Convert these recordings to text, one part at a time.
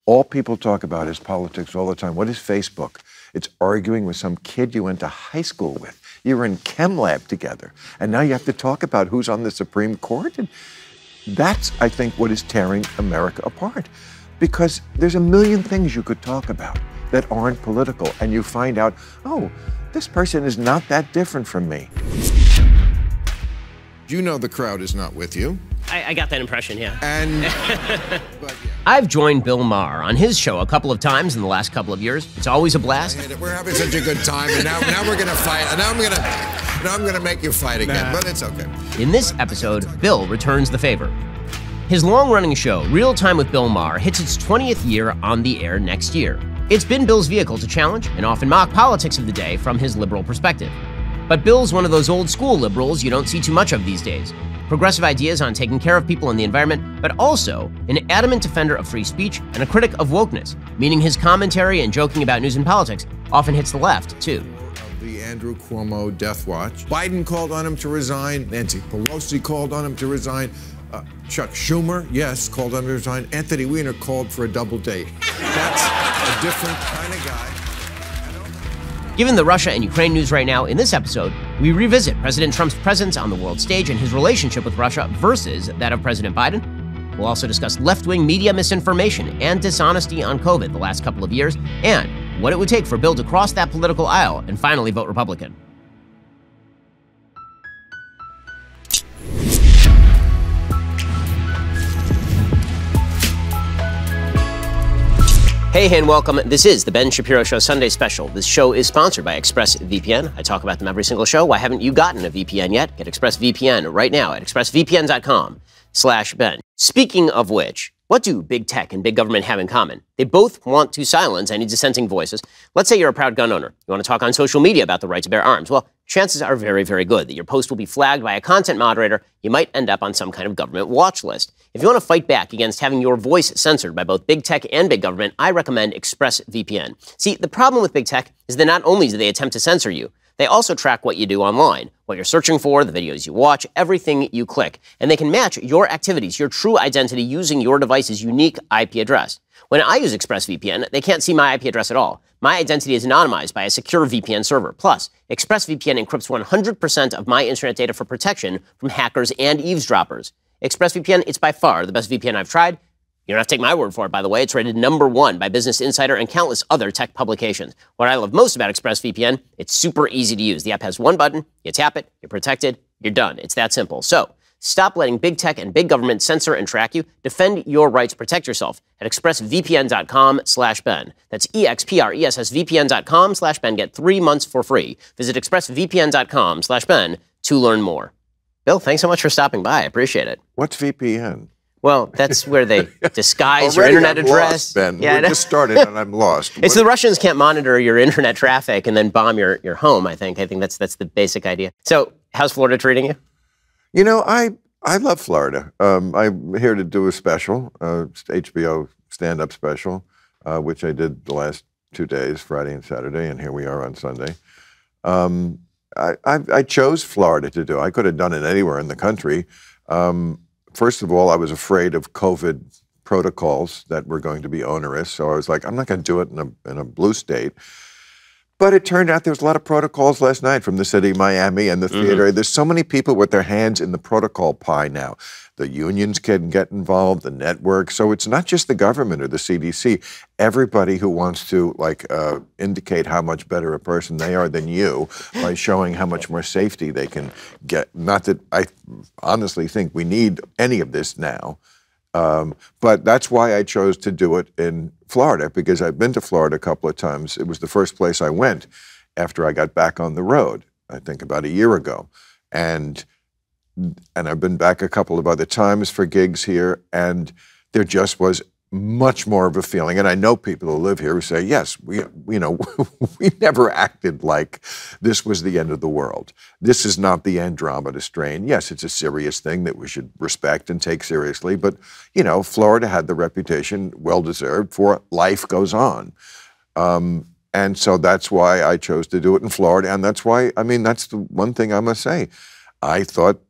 All people talk about is politics all the time. What is Facebook? It's arguing with some kid you went to high school with. You were in chem lab together. And now you have to talk about who's on the Supreme Court. And that's, I think, what is tearing America apart. Because there's a million things you could talk about that aren't political. And you find out, oh, this person is not that different from me. You know the crowd is not with you. I got that impression, yeah. And but, yeah. I've joined Bill Maher on his show a couple of times in the last couple of years. It's always a blast. We're having such a good time, and now we're gonna fight. And now I'm gonna make you fight again, but it's okay. In this episode, Bill returns the favor. His long-running show, Real Time with Bill Maher, hits its 20th year on the air next year. It's been Bill's vehicle to challenge and often mock politics of the day from his liberal perspective. But Bill's one of those old-school liberals you don't see too much of these days. Progressive ideas on taking care of people and the environment, but also an adamant defender of free speech and a critic of wokeness, meaning his commentary and joking about news and politics often hits the left, too. The Andrew Cuomo death watch. Biden called on him to resign. Nancy Pelosi called on him to resign. Chuck Schumer, yes, called on him to resign. Anthony Weiner called for a double date. That's a different kind of guy. Given the Russia and Ukraine news right now, in this episode, we revisit President Trump's presence on the world stage and his relationship with Russia versus that of President Biden. We'll also discuss left-wing media misinformation and dishonesty on COVID the last couple of years, and what it would take for Bill to cross that political aisle and finally vote Republican. Hey, and welcome. This is the Ben Shapiro Show Sunday Special. This show is sponsored by ExpressVPN. I talk about them every single show. Why haven't you gotten a VPN yet? Get ExpressVPN right now at expressvpn.com/Ben. Speaking of which, what do big tech and big government have in common? They both want to silence any dissenting voices. Let's say you're a proud gun owner. You want to talk on social media about the right to bear arms. Well, chances are very, very good that your post will be flagged by a content moderator. You might end up on some kind of government watch list. If you want to fight back against having your voice censored by both big tech and big government, I recommend ExpressVPN. See, the problem with big tech is that not only do they attempt to censor you, they also track what you do online, what you're searching for, the videos you watch, everything you click. And they can match your activities, your true identity, using your device's unique IP address. When I use ExpressVPN, they can't see my IP address at all. My identity is anonymized by a secure VPN server. Plus, ExpressVPN encrypts 100% of my internet data for protection from hackers and eavesdroppers. ExpressVPN, it's by far the best VPN I've tried. You don't have to take my word for it, by the way. It's rated #1 by Business Insider and countless other tech publications. What I love most about ExpressVPN, it's super easy to use. The app has one button, you tap it, you're protected, you're done. It's that simple. So, stop letting big tech and big government censor and track you. Defend your rights, protect yourself at expressvpn.com/Ben. That's expressvpn.com/Ben. Get 3 months for free. Visit expressvpn.com/Ben to learn more. Bill, thanks so much for stopping by. I appreciate it. What's VPN? Well, that's where they disguise your internet address. Lost, Ben. Yeah, we just started and I'm lost. It's the Russians can't monitor your internet traffic and then bomb your home, I think. I think that's the basic idea. So, how's Florida treating you? You know, I love Florida. I'm here to do a special, HBO stand-up special, which I did the last 2 days, Friday and Saturday, and here we are on Sunday. I chose Florida to do. I could have done it anywhere in the country. First of all, I was afraid of COVID protocols that were going to be onerous, so I was like, I'm not going to do it in a blue state. But it turned out there was a lot of protocols last night from the city of Miami and the theater. There's so many people with their hands in the protocol pie now. The unions can get involved, the network. So it's not just the government or the CDC. Everybody who wants to indicate how much better a person they are than you by showing how much more safety they can get. Not that I honestly think we need any of this now. But that's why I chose to do it in Florida, because I've been to Florida a couple of times. It was the first place I went after I got back on the road, I think about a year ago. And I've been back a couple of other times for gigs here, and there just was much more of a feeling. And I know people who live here who say, yes, we never acted like this was the end of the world. This is not the Andromeda strain. Yes, it's a serious thing that we should respect and take seriously. But, Florida had the reputation, well-deserved, for life goes on. And so that's why I chose to do it in Florida. And that's why, that's the one thing I must say. I thought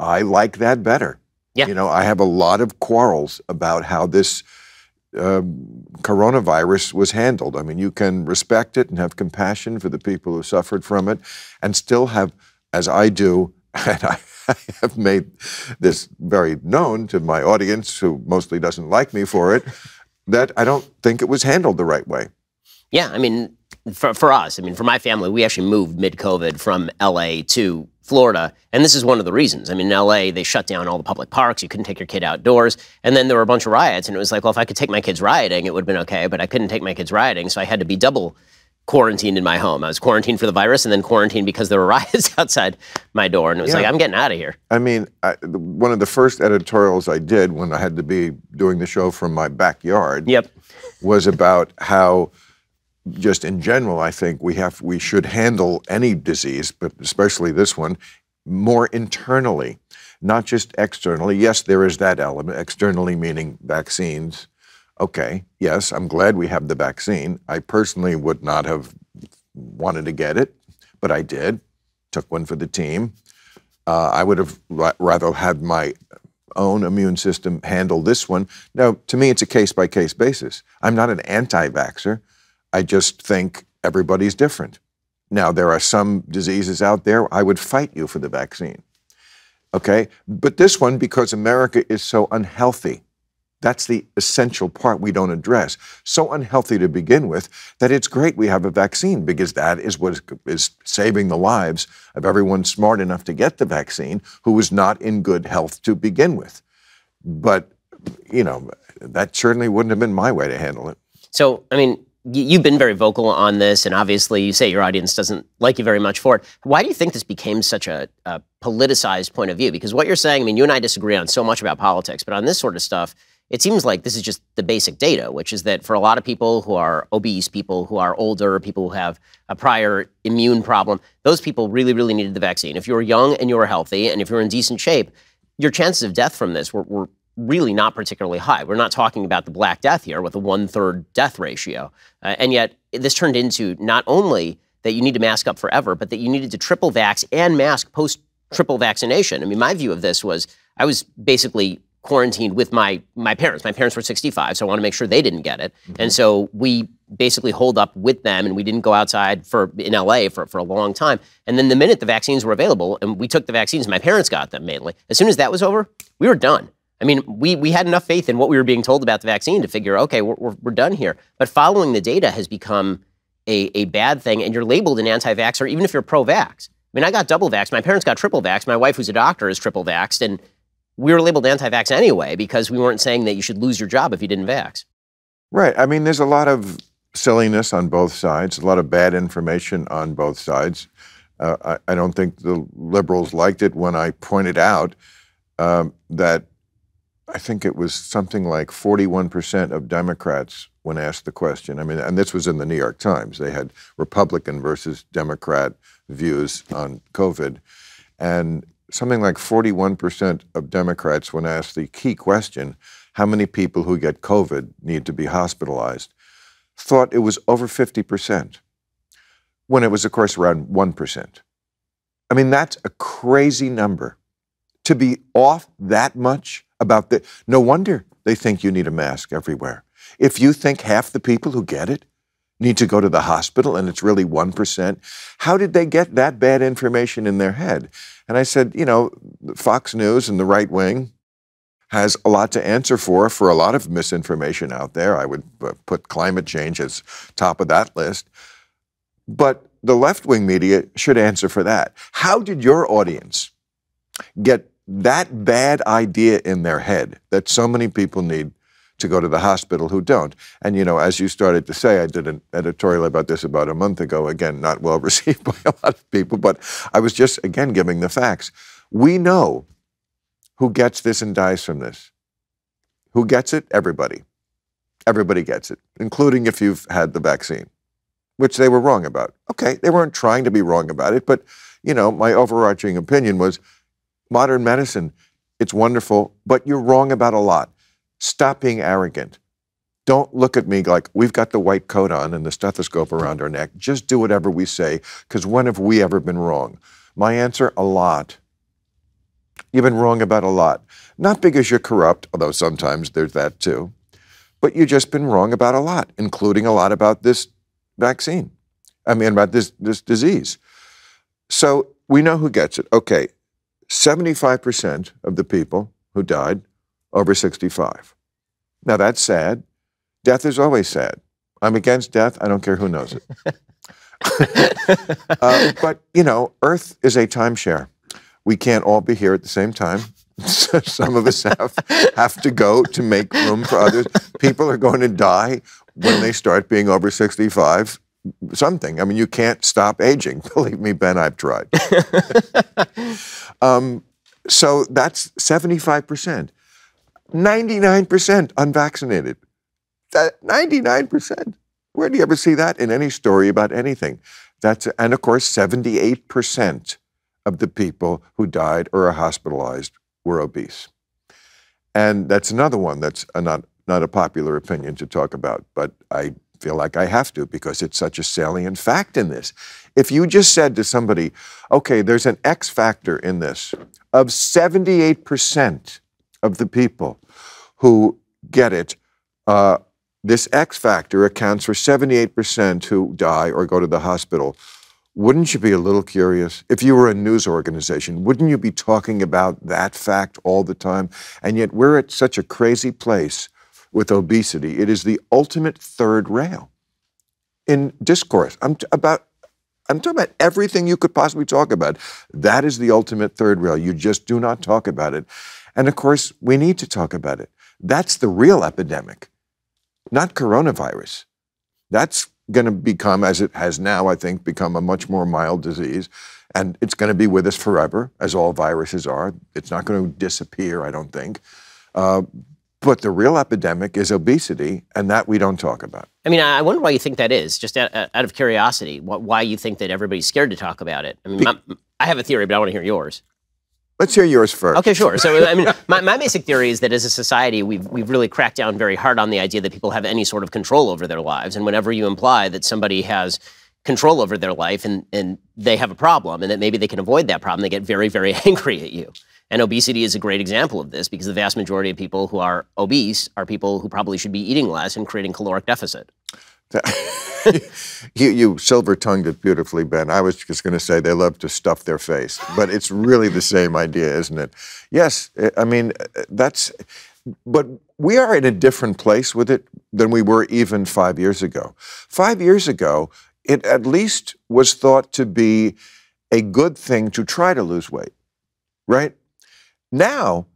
I like that better. Yeah. I have a lot of quarrels about how this coronavirus was handled. I mean, you can respect it and have compassion for the people who suffered from it and still have, as I do, and I have made this very known to my audience, who mostly doesn't like me for it, that I don't think it was handled the right way. Yeah, I mean, for us, I mean, for my family, we actually moved mid-COVID from LA to Florida, and this is one of the reasons. I mean, in LA, they shut down all the public parks. You couldn't take your kid outdoors, and then there were a bunch of riots, and it was like, well, if I could take my kids rioting, it would have been okay, but I couldn't take my kids rioting, so I had to be double quarantined in my home. I was quarantined for the virus and then quarantined because there were riots outside my door, and it was like, I'm getting out of here. I mean, one of the first editorials I did when I had to be doing the show from my backyard was about how, just in general, I think we should handle any disease, but especially this one, more internally, not just externally. Yes, there is that element, externally meaning vaccines. Okay, yes, I'm glad we have the vaccine. I personally would not have wanted to get it, but I did, took one for the team. I would have rather had my own immune system handle this one. Now, to me, it's a case-by-case basis. I'm not an anti-vaxxer. I just think everybody's different. Now, there are some diseases out there, I would fight you for the vaccine, okay? But this one, because America is so unhealthy, that's the essential part we don't address. So unhealthy to begin with that it's great we have a vaccine, because that is what is saving the lives of everyone smart enough to get the vaccine who was not in good health to begin with. But, you know, that certainly wouldn't have been my way to handle it. So, I mean, you've been very vocal on this, and obviously you say your audience doesn't like you very much for it. Why do you think this became such a politicized point of view? Because what you're saying, I mean, you and I disagree on so much about politics, but on this sort of stuff, it seems like this is just the basic data, which is that for a lot of people who are obese, people who are older, people who have a prior immune problem, those people really, really needed the vaccine. If you were young and you were healthy, and if you're in decent shape, your chances of death from this were really not particularly high. We're not talking about the Black Death here with a 1/3 death ratio. And yet this turned into not only that you need to mask up forever, but that you needed to triple vax and mask post-triple vaccination. I mean, my view of this was I was basically quarantined with my parents. My parents were 65, so I want to make sure they didn't get it. And so we basically holed up with them, and we didn't go outside in LA for a long time. And then the minute the vaccines were available, and we took the vaccines, my parents got them mainly. As soon as that was over, we were done. I mean, we had enough faith in what we were being told about the vaccine to figure, okay, we're done here. But following the data has become a bad thing, and you're labeled an anti-vaxxer even if you're pro-vax. I mean, I got double vaxxed. My parents got triple vaxxed. My wife, who's a doctor, is triple vaxxed, and we were labeled anti-vax anyway because we weren't saying that you should lose your job if you didn't vax. Right. I mean, there's a lot of silliness on both sides, a lot of bad information on both sides. I don't think the liberals liked it when I pointed out that I think it was something like 41% of Democrats, when asked the question, I mean, and this was in the New York Times, they had Republican versus Democrat views on COVID, and something like 41% of Democrats, when asked the key question, how many people who get COVID need to be hospitalized, thought it was over 50%, when it was, of course, around 1%. I mean, that's a crazy number. To be off that much about the, no wonder they think you need a mask everywhere. If you think half the people who get it need to go to the hospital and it's really 1%, how did they get that bad information in their head? And I said, you know, Fox News and the right wing has a lot to answer for a lot of misinformation out there. I would put climate change as top of that list. But the left-wing media should answer for that. How did your audience get that bad idea in their head that so many people need to go to the hospital who don't? And, you know, as you started to say, I did an editorial about this about a month ago, again, not well received by a lot of people, but I was just, again, giving the facts. We know who gets this and dies from this. Who gets it? Everybody. Everybody gets it, including if you've had the vaccine, which they were wrong about. Okay, they weren't trying to be wrong about it, but, you know, my overarching opinion was modern medicine, it's wonderful, but you're wrong about a lot. Stop being arrogant. Don't look at me like we've got the white coat on and the stethoscope around our neck. Just do whatever we say, because when have we ever been wrong? My answer, a lot. You've been wrong about a lot. Not because you're corrupt, although sometimes there's that too, But you've just been wrong about a lot, including a lot about this vaccine. I mean, about this disease. So we know who gets it. Okay, 75% of the people who died over 65. Now that's sad. Death is always sad. I'm against death. I don't care who knows it. But, you know, Earth is a timeshare. We can't all be here at the same time. Some of us have to go to make room for others. People are going to die when they start being over 65. Something. I mean, you can't stop aging. Believe me, Ben, I've tried. So that's 75%. 99% unvaccinated. 99%. Where do you ever see that in any story about anything? And of course, 78% of the people who died or are hospitalized were obese. And that's another one that's not a popular opinion to talk about, but I feel like I have to because it's such a salient fact in this. If you just said to somebody, okay, there's an X factor in this, of 78% of the people who get it, this X factor accounts for 78% who die or go to the hospital. Wouldn't you be a little curious? If you were a news organization, wouldn't you be talking about that fact all the time? And yet we're at such a crazy place with obesity. It is the ultimate third rail in discourse. I'm talking about everything you could possibly talk about. That is the ultimate third rail. You just do not talk about it. And of course, we need to talk about it. That's the real epidemic, not coronavirus. That's going to become, as it has now, I think, become a much more mild disease. And it's going to be with us forever, as all viruses are. It's not going to disappear, I don't think. But the real epidemic is obesity, and that we don't talk about. I mean, I wonder why you think that is, just out of curiosity, why you think that everybody's scared to talk about it. I mean, I have a theory, but I want to hear yours. Let's hear yours first. Okay, sure. So, I mean, my basic theory is that as a society, we've really cracked down very hard on the idea that people have any sort of control over their lives. And whenever you imply that somebody has control over their life and they have a problem and that maybe they can avoid that problem, they get very, very angry at you. And obesity is a great example of this because the vast majority of people who are obese are people who probably should be eating less and creating caloric deficit. You silver-tongued it beautifully, Ben. I was just going to say they love to stuff their face, but it's really the same idea, isn't it? Yes, I mean, but we are in a different place with it than we were even 5 years ago. 5 years ago, it at least was thought to be a good thing to try to lose weight, right? Now,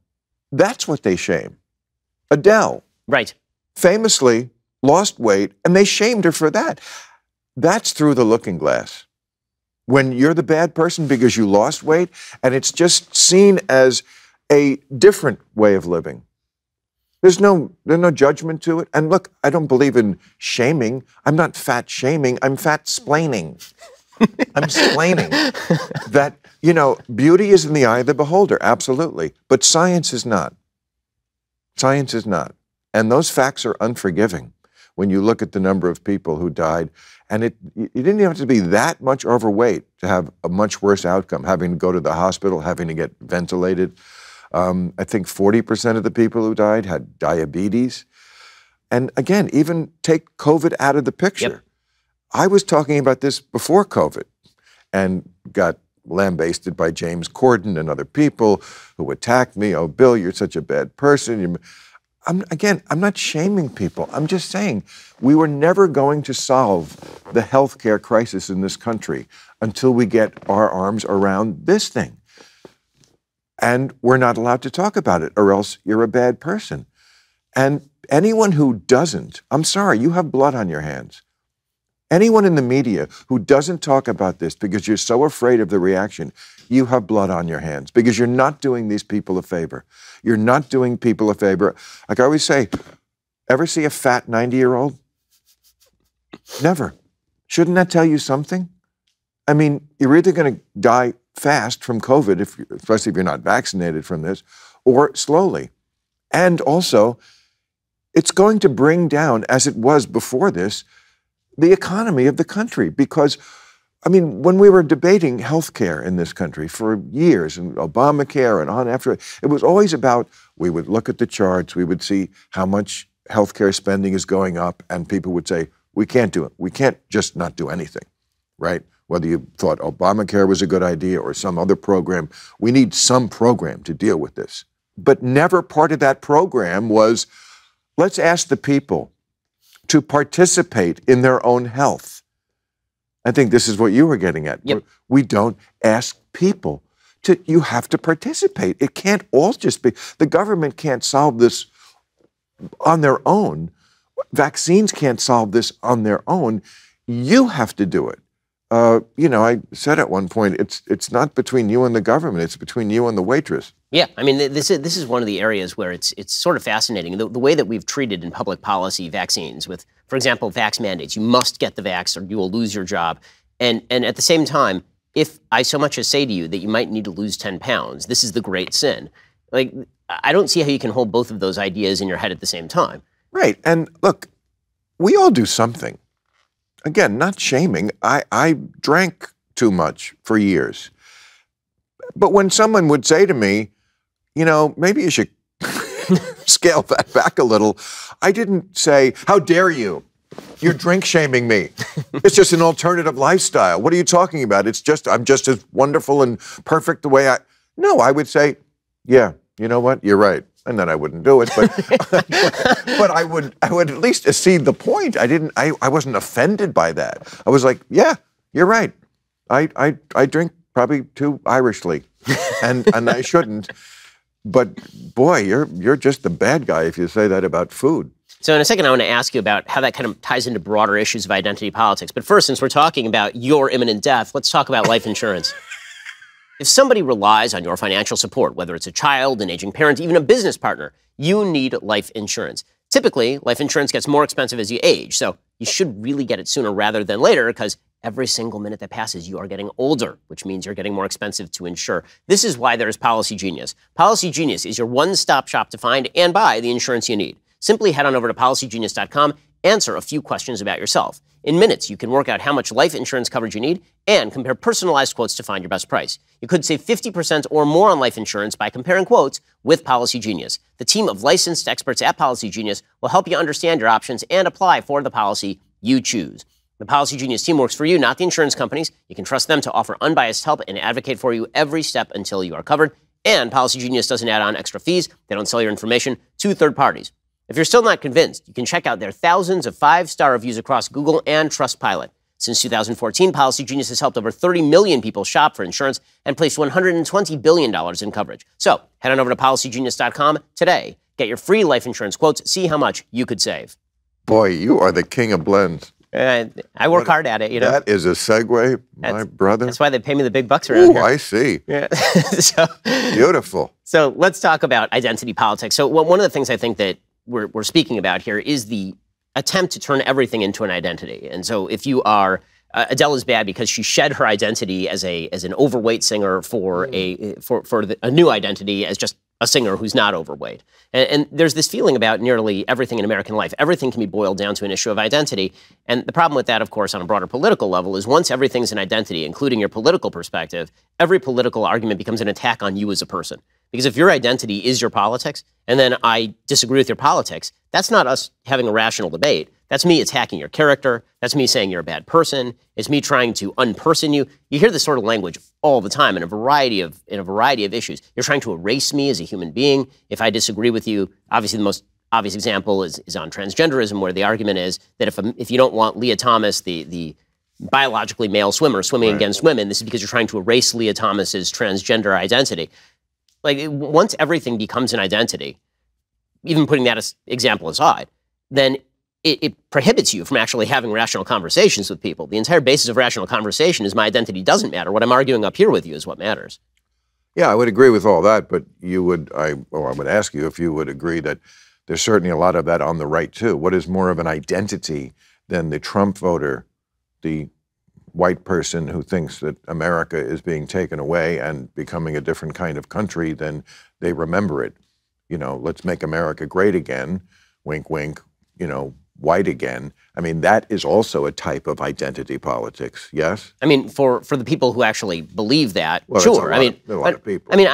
that's what they shame. Adele. Right. Famously lost weight, and they shamed her for that. That's through the looking glass. When you're the bad person because you lost weight, and it's just seen as a different way of living. There's no judgment to it. And look, I don't believe in shaming. I'm not fat shaming. I'm fat splaining. I'm splaining that, you know, beauty is in the eye of the beholder, absolutely. But science is not. Science is not. And those facts are unforgiving when you look at the number of people who died. And you didn't even have to be that much overweight to have a much worse outcome, having to go to the hospital, having to get ventilated. I think 40% of the people who died had diabetes. And again, even take COVID out of the picture. Yep. I was talking about this before COVID and got lambasted by James Corden and other people who attacked me. Oh, Bill, you're such a bad person. I'm not shaming people. I'm just saying we were never going to solve the healthcare crisis in this country until we get our arms around this thing. And we're not allowed to talk about it, or else you're a bad person. And anyone who doesn't, I'm sorry, you have blood on your hands. Anyone in the media who doesn't talk about this because you're so afraid of the reaction, you have blood on your hands because you're not doing these people a favor. You're not doing people a favor. Like I always say, ever see a fat 90-year-old? Never. Shouldn't that tell you something? I mean, you're either going to die fast from COVID, especially if you're not vaccinated from this, or slowly. And also, it's going to bring down, as it was before this, the economy of the country. Because, I mean, when we were debating health care in this country for years, and Obamacare and on after, it was always about, we would look at the charts, we would see how much healthcare spending is going up, and people would say, we can't do it. We can't just not do anything, right? Whether you thought Obamacare was a good idea or some other program, we need some program to deal with this. But never part of that program was, let's ask the people to participate in their own health. I think this is what you were getting at. Yep. We don't ask people to, you have to participate. It can't all just be, the government can't solve this on their own. Vaccines can't solve this on their own. You have to do it. You know, I said at one point, it's not between you and the government, it's between you and the waitress. Yeah, I mean, this is one of the areas where it's sort of fascinating. The way that we've treated in public policy vaccines with, for example, vax mandates. You must get the vax or you will lose your job. And at the same time, if I so much as say to you that you might need to lose 10 pounds, this is the great sin. Like, I don't see how you can hold both of those ideas in your head at the same time. Right, and look, we all do something. Again, not shaming. I drank too much for years. But when someone would say to me, you know, maybe you should scale that back a little, I didn't say, how dare you? You're drink shaming me. It's just an alternative lifestyle. What are you talking about? It's just, I'm just as wonderful and perfect the way I... No, I would say, yeah, you know what? You're right. And then I wouldn't do it, but but I would at least see the point. I wasn't offended by that. I was like, yeah, you're right. I drink probably too Irishly, and I shouldn't. But boy, you're just the bad guy if you say that about food. So in a second, I want to ask you about how that kind of ties into broader issues of identity politics. But first, since we're talking about your imminent death, let's talk about life insurance. If somebody relies on your financial support, whether it's a child, an aging parent, even a business partner, you need life insurance. Typically, life insurance gets more expensive as you age, so you should really get it sooner rather than later because every single minute that passes, you are getting older, which means you're getting more expensive to insure. This is why there is Policy Genius. Policy Genius is your one-stop shop to find and buy the insurance you need. Simply head on over to policygenius.com, answer a few questions about yourself. In minutes, you can work out how much life insurance coverage you need and compare personalized quotes to find your best price. You could save 50% or more on life insurance by comparing quotes with Policy Genius. The team of licensed experts at Policy Genius will help you understand your options and apply for the policy you choose. The Policy Genius team works for you, not the insurance companies. You can trust them to offer unbiased help and advocate for you every step until you are covered. And Policy Genius doesn't add on extra fees. They don't sell your information to third parties. If you're still not convinced, you can check out their thousands of 5-star reviews across Google and Trustpilot. Since 2014, Policy Genius has helped over 30 million people shop for insurance and placed $120 billion in coverage. So head on over to policygenius.com today. Get your free life insurance quotes. See how much you could save. Boy, you are the king of blends. I work hard at it, you know. That is a segue, my brother. That's why they pay me the big bucks around here. I see. Yeah. Beautiful. So let's talk about identity politics. So one of the things I think that we're speaking about here is the attempt to turn everything into an identity. And so if you are, Adele is bad because she shed her identity as an overweight singer for a new identity as just a singer who's not overweight. And there's this feeling about nearly everything in American life. Everything can be boiled down to an issue of identity. And the problem with that, of course, on a broader political level is once everything's an identity, including your political perspective, every political argument becomes an attack on you as a person. Because if your identity is your politics, and then I disagree with your politics, that's not us having a rational debate. That's me attacking your character. That's me saying you're a bad person. It's me trying to unperson you. You hear this sort of language all the time in a variety of issues. You're trying to erase me as a human being. If I disagree with you, obviously the most obvious example is on transgenderism, where the argument is that if you don't want Leah Thomas, the biologically male swimmer, swimming against women, this is because you're trying to erase Leah Thomas's transgender identity. Like, once everything becomes an identity, even putting that example aside, then it prohibits you from actually having rational conversations with people. The entire basis of rational conversation is my identity doesn't matter. What I'm arguing up here with you is what matters. Yeah, I would agree with all that, but I would ask you if you would agree that there's certainly a lot of that on the right too. What is more of an identity than the Trump voter, the white person who thinks that America is being taken away and becoming a different kind of country than they remember it? You know, let's make America great again, wink, wink, you know, white again. I mean, that is also a type of identity politics, yes? I mean, for the people who actually believe that, well, sure. A lot of people. I mean,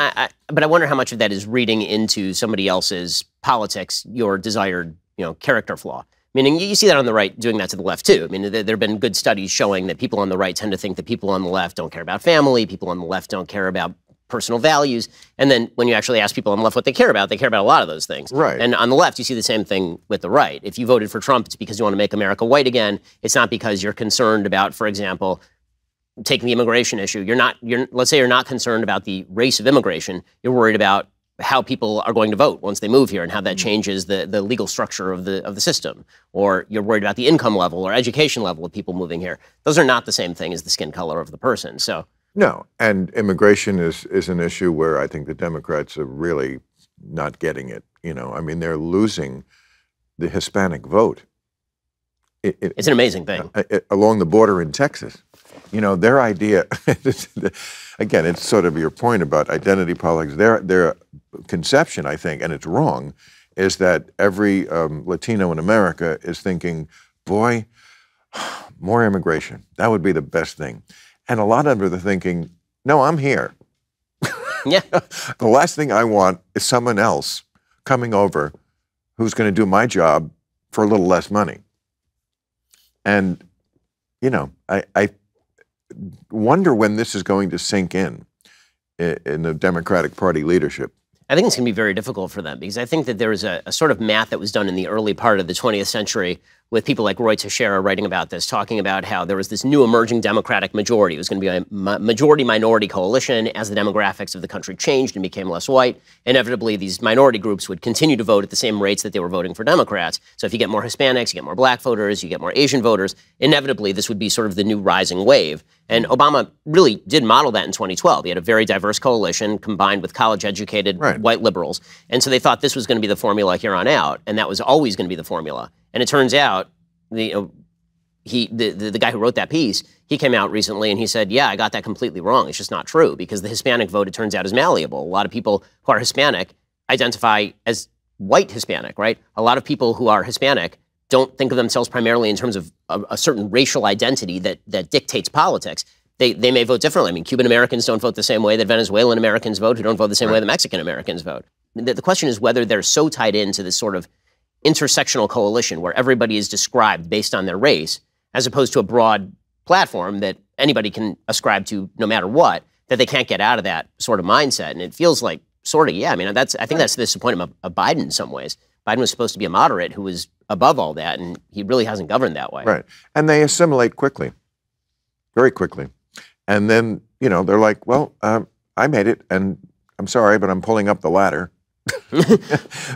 but I wonder how much of that is reading into somebody else's politics, your desired, character flaw. Meaning you see that on the right doing that to the left too. I mean, there have been good studies showing that people on the right tend to think that people on the left don't care about family, people on the left don't care about personal values. And then when you actually ask people on the left what they care about a lot of those things. Right. And on the left, you see the same thing with the right. If you voted for Trump, it's because you want to make America white again. It's not because you're concerned about, for example, taking the immigration issue. Let's say you're not concerned about the race of immigration. You're worried about how people are going to vote once they move here and how that changes the legal structure of the system. Or you're worried about the income level or education level of people moving here. Those are not the same thing as the skin color of the person. So no, and immigration is an issue where I think the Democrats are really not getting it. I mean, they're losing the Hispanic vote. It's an amazing thing. Along the border in Texas. Their idea, again, it's sort of your point about identity politics. Their conception, I think, and it's wrong, is that every Latino in America is thinking, boy, more immigration. That would be the best thing. And a lot of them are thinking, no, I'm here. Yeah. The last thing I want is someone else coming over who's going to do my job for a little less money. And, I wonder when this is going to sink in the Democratic Party leadership. I think it's going to be very difficult for them because I think that there was a sort of math that was done in the early part of the 20th century with people like Roy Teixeira writing about this, talking about how there was this new emerging Democratic majority. It was going to be a majority-minority coalition. As the demographics of the country changed and became less white, inevitably these minority groups would continue to vote at the same rates that they were voting for Democrats. So if you get more Hispanics, you get more black voters, you get more Asian voters, inevitably this would be sort of the new rising wave. And Obama really did model that in 2012. He had a very diverse coalition combined with college-educated white liberals. And so they thought this was going to be the formula here on out, and that was always going to be the formula. And it turns out, the guy who wrote that piece, he came out recently and he said, yeah, I got that completely wrong. It's just not true because the Hispanic vote, it turns out, is malleable. A lot of people who are Hispanic identify as white Hispanic, right? A lot of people who are Hispanic don't think of themselves primarily in terms of a certain racial identity that dictates politics. They may vote differently. I mean, Cuban Americans don't vote the same way that Venezuelan Americans vote, who don't vote the same way that Mexican Americans vote. The question is whether they're so tied into this sort of intersectional coalition where everybody is described based on their race, as opposed to a broad platform that anybody can ascribe to no matter what, that they can't get out of that sort of mindset. And it feels like sort of, I mean, I think that's the disappointment of Biden in some ways. Biden was supposed to be a moderate who was above all that, and he really hasn't governed that way. Right. And they assimilate quickly, very quickly. And then, they're like, well, I made it, and I'm sorry, but I'm pulling up the ladder.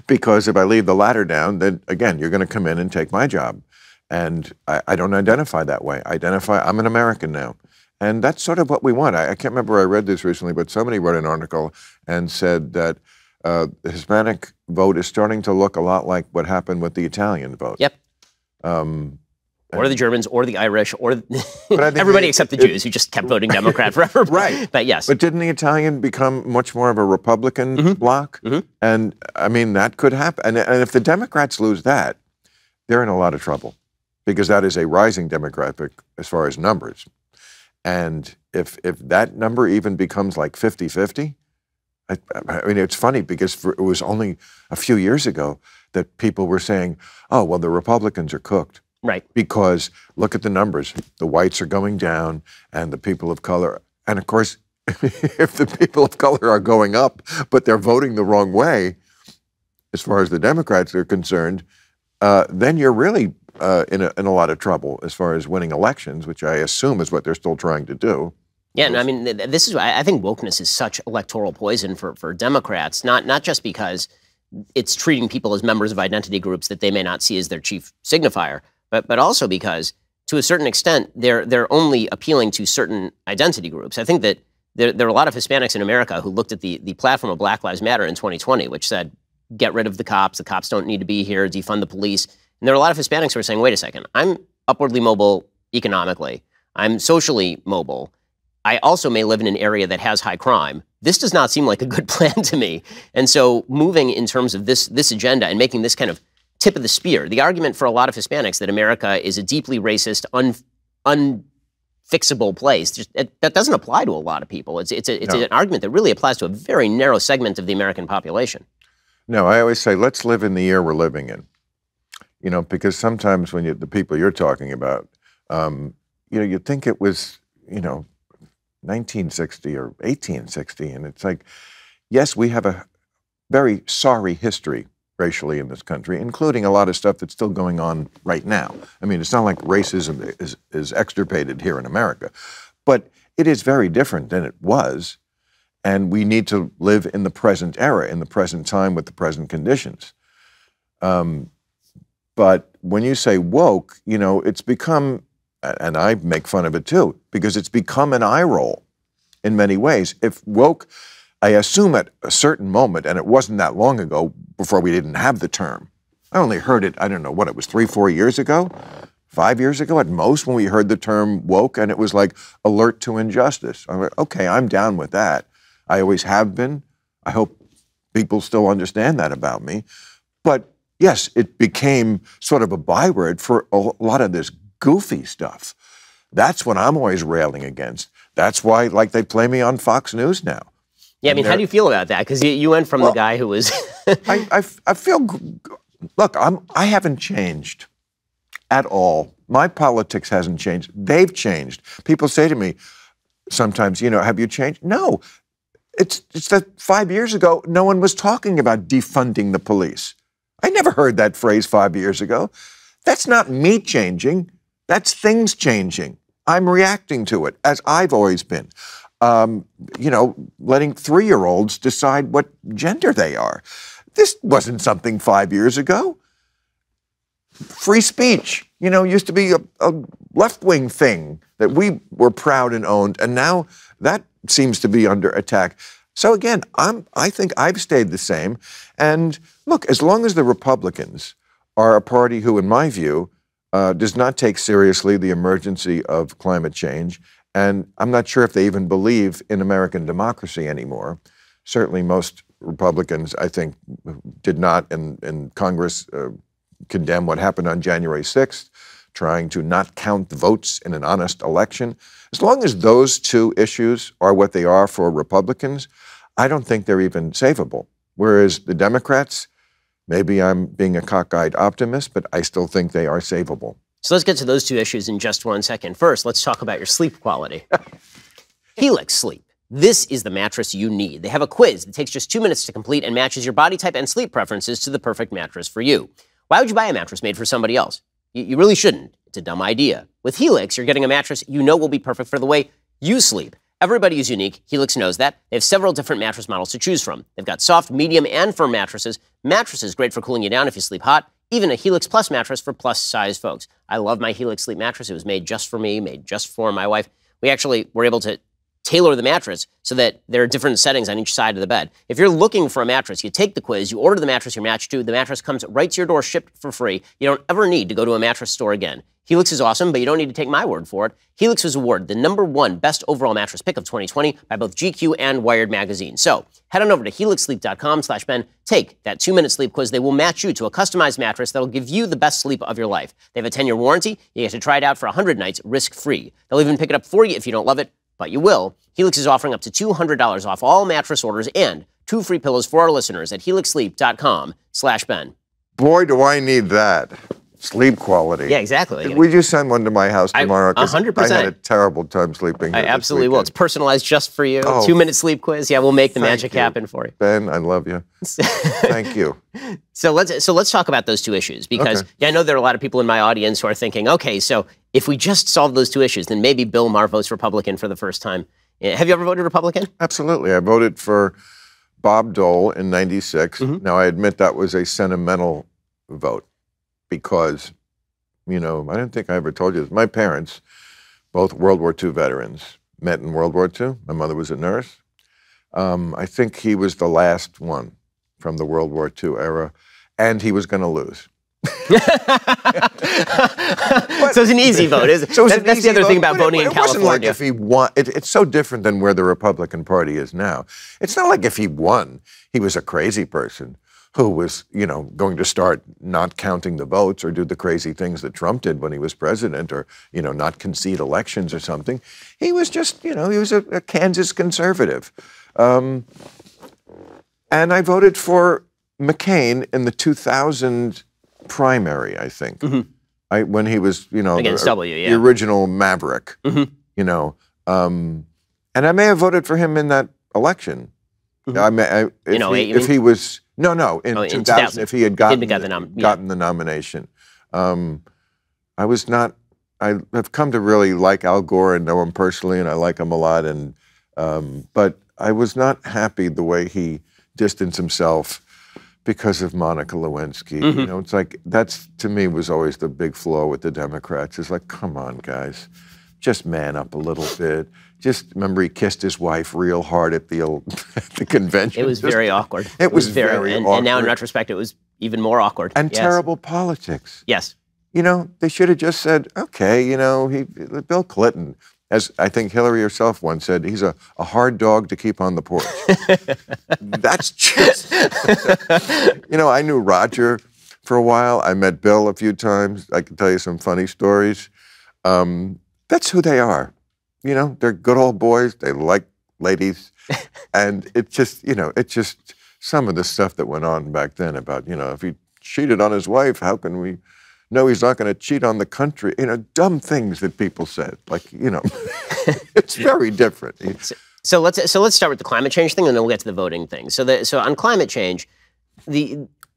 Because if I leave the ladder down, then, again, you're going to come in and take my job. And I don't identify that way. I'm an American now. And that's sort of what we want. I can't remember, I read this recently, but somebody wrote an article and said that the Hispanic vote is starting to look a lot like what happened with the Italian vote. Yep. Or the Germans, or the Irish, or everybody except the Jews who just kept voting Democrat forever. Right. But yes. But didn't the Italian become much more of a Republican bloc? And I mean, that could happen. And if the Democrats lose that, they're in a lot of trouble because that is a rising demographic as far as numbers. And if that number even becomes like 50-50, I mean, it's funny because it was only a few years ago that people were saying, oh, well, the Republicans are cooked. Right. Because look at the numbers. The whites are going down and the people of color. And of course, if the people of color are going up, but they're voting the wrong way, as far as the Democrats are concerned, then you're really in a lot of trouble as far as winning elections, which I assume is what they're still trying to do. Yeah, no, I mean, this is why I think wokeness is such electoral poison for Democrats, not just because it's treating people as members of identity groups that they may not see as their chief signifier, but also because, to a certain extent, they're only appealing to certain identity groups. I think that there are a lot of Hispanics in America who looked at the platform of Black Lives Matter in 2020, which said, get rid of the cops don't need to be here, defund the police. And there are a lot of Hispanics who are saying, wait a second, I'm upwardly mobile economically, I'm socially mobile, I also may live in an area that has high crime. This does not seem like a good plan to me. And so moving in terms of this agenda and making this kind of tip of the spear, the argument for a lot of Hispanics that America is a deeply racist, unfixable place, that doesn't apply to a lot of people. It's an argument that really applies to a very narrow segment of the American population. No, I always say, let's live in the year we're living in. You know, because sometimes when the people you're talking about, you know, you think it was, you know, 1960 or 1860, and it's like, yes, we have a very sorry history racially in this country, including a lot of stuff that's still going on right now. I mean, it's not like racism is extirpated here in America, but it is very different than it was, and we need to live in the present era, in the present time with the present conditions. But when you say woke, you know, it's become, and I make fun of it too, because it's become an eye roll in many ways. If woke, I assume at a certain moment, and it wasn't that long ago before we didn't have the term. I only heard it, I don't know what it was, 3-4 years ago, 5 years ago at most, when we heard the term woke, and it was like alert to injustice. I'm like, okay, I'm down with that. I always have been. I hope people still understand that about me. But yes, it became sort of a byword for a lot of this goofy stuff. That's what I'm always railing against. That's why, like, they play me on Fox News now. Yeah, I mean, how do you feel about that? Because you went from the guy who was... I feel... Look, I haven't changed at all. My politics hasn't changed. They've changed. People say to me sometimes, you know, have you changed? No. It's that 5 years ago, no one was talking about defunding the police. I never heard that phrase 5 years ago. That's not me changing. That's things changing. I'm reacting to it, as I've always been. You know, letting 3-year-olds decide what gender they are. This wasn't something 5 years ago. Free speech, you know, used to be a left-wing thing that we were proud and owned, and now that seems to be under attack. So again, I think I've stayed the same. And look, as long as the Republicans are a party who, in my view, does not take seriously the emergency of climate change, and I'm not sure if they even believe in American democracy anymore. Certainly most Republicans, I think, did not in Congress condemn what happened on January 6th, trying to not count the votes in an honest election. As long as those two issues are what they are for Republicans, I don't think they're even savable. Whereas the Democrats, maybe I'm being a cockeyed optimist, but I still think they are savable. So let's get to those two issues in just 1 second. First, let's talk about your sleep quality. Helix Sleep. This is the mattress you need. They have a quiz that takes just 2 minutes to complete and matches your body type and sleep preferences to the perfect mattress for you. Why would you buy a mattress made for somebody else? You really shouldn't. It's a dumb idea. With Helix, you're getting a mattress you know will be perfect for the way you sleep. Everybody is unique. Helix knows that. They have several different mattress models to choose from. They've got soft, medium, and firm mattresses. Mattresses great for cooling you down if you sleep hot. Even a Helix Plus mattress for plus-size folks. I love my Helix Sleep mattress. It was made just for me, made just for my wife. We actually were able to tailor the mattress so that there are different settings on each side of the bed. If you're looking for a mattress, you take the quiz, you order the mattress you're matched to, the mattress comes right to your door shipped for free. You don't ever need to go to a mattress store again. Helix is awesome, but you don't need to take my word for it. Helix was awarded the #1 best overall mattress pick of 2020 by both GQ and Wired magazine. So head on over to helixsleep.com/Ben. Take that 2-minute sleep quiz. They will match you to a customized mattress that'll give you the best sleep of your life. They have a 10-year warranty. You get to try it out for 100 nights risk-free. They'll even pick it up for you if you don't love it, but you will. Helix is offering up to $200 off all mattress orders and 2 free pillows for our listeners at helixsleep.com/Ben. Boy, do I need that. Sleep quality. Yeah, exactly. Would you send one to my house tomorrow? 100%. I had a terrible time sleeping here. I absolutely will. It's personalized just for you. Oh, 2-minute sleep quiz. Yeah, we'll make the magic happen for you. Ben, I love you. Thank you. So let's talk about those two issues because I know there are a lot of people in my audience who are thinking, okay, so if we just solve those two issues, then maybe Bill Maher votes Republican for the first time. Have you ever voted Republican? Absolutely. I voted for Bob Dole in '96. Now, I admit that was a sentimental vote because, you know, I don't think I ever told you this. My parents, both World War II veterans, met in World War II. My mother was a nurse. I think he was the last one from the World War II era, and he was going to lose. So it's an easy vote, isn't it? So that's the other thing about voting in California. It wasn't like if he won. It's so different than where the Republican Party is now. It's not like if he won, he was a crazy person who was, you know, going to start not counting the votes or do the crazy things that Trump did when he was president or, you know, not concede elections or something. He was just, you know, he was a Kansas conservative. And I voted for McCain in the 2000 primary, I think. When he was, Against the original maverick, and I may have voted for him in that election. If he was in 2000, if he had gotten the nomination. I was not. I have come to really like Al Gore and know him personally, and I like him a lot. And but I was not happy the way he distanced himself because of Monica Lewinsky. It's like that's to me was always the big flaw with the Democrats. It's like, come on, guys, just man up a little bit. Just remember, he kissed his wife real hard at the convention. It was very awkward. It was very awkward. And now in retrospect, it was even more awkward. And terrible politics. Yes. They should have just said, okay, Bill Clinton, as I think Hillary herself once said, he's a hard dog to keep on the porch. That's just, I knew Roger for a while. I met Bill a few times. I can tell you some funny stories. That's who they are. They're good old boys. They like ladies. And it's just some of the stuff that went on back then about, if he cheated on his wife, how can we know he's not going to cheat on the country? Dumb things that people said. Like, it's very different. So let's start with the climate change thing, and then we'll get to the voting thing. So on climate change,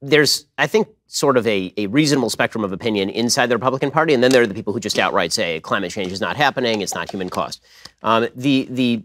there's, I think, sort of a reasonable spectrum of opinion inside the Republican Party, and then there are the people who just outright say climate change is not happening, it's not human caused. The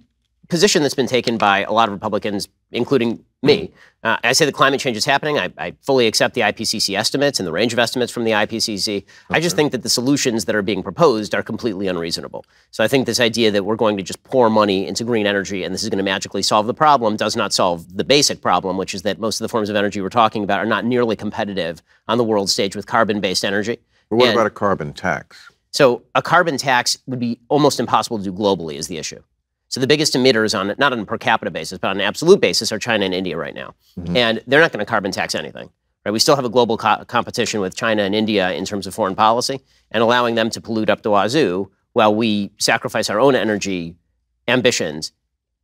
position that's been taken by a lot of Republicans, including me, I say the climate change is happening. I fully accept the IPCC estimates and the range of estimates from the IPCC. Okay. I just think that the solutions that are being proposed are completely unreasonable. So I think this idea that we're going to just pour money into green energy and this is going to magically solve the problem does not solve the basic problem, which is that most of the forms of energy we're talking about are not nearly competitive on the world stage with carbon-based energy. But what about a carbon tax? So a carbon tax would be almost impossible to do globally is the issue. So the biggest emitters not on a per capita basis, but on an absolute basis are China and India right now. And they're not going to carbon tax anything. Right? We still have a global competition with China and India in terms of foreign policy, and allowing them to pollute up the wazoo while we sacrifice our own energy ambitions.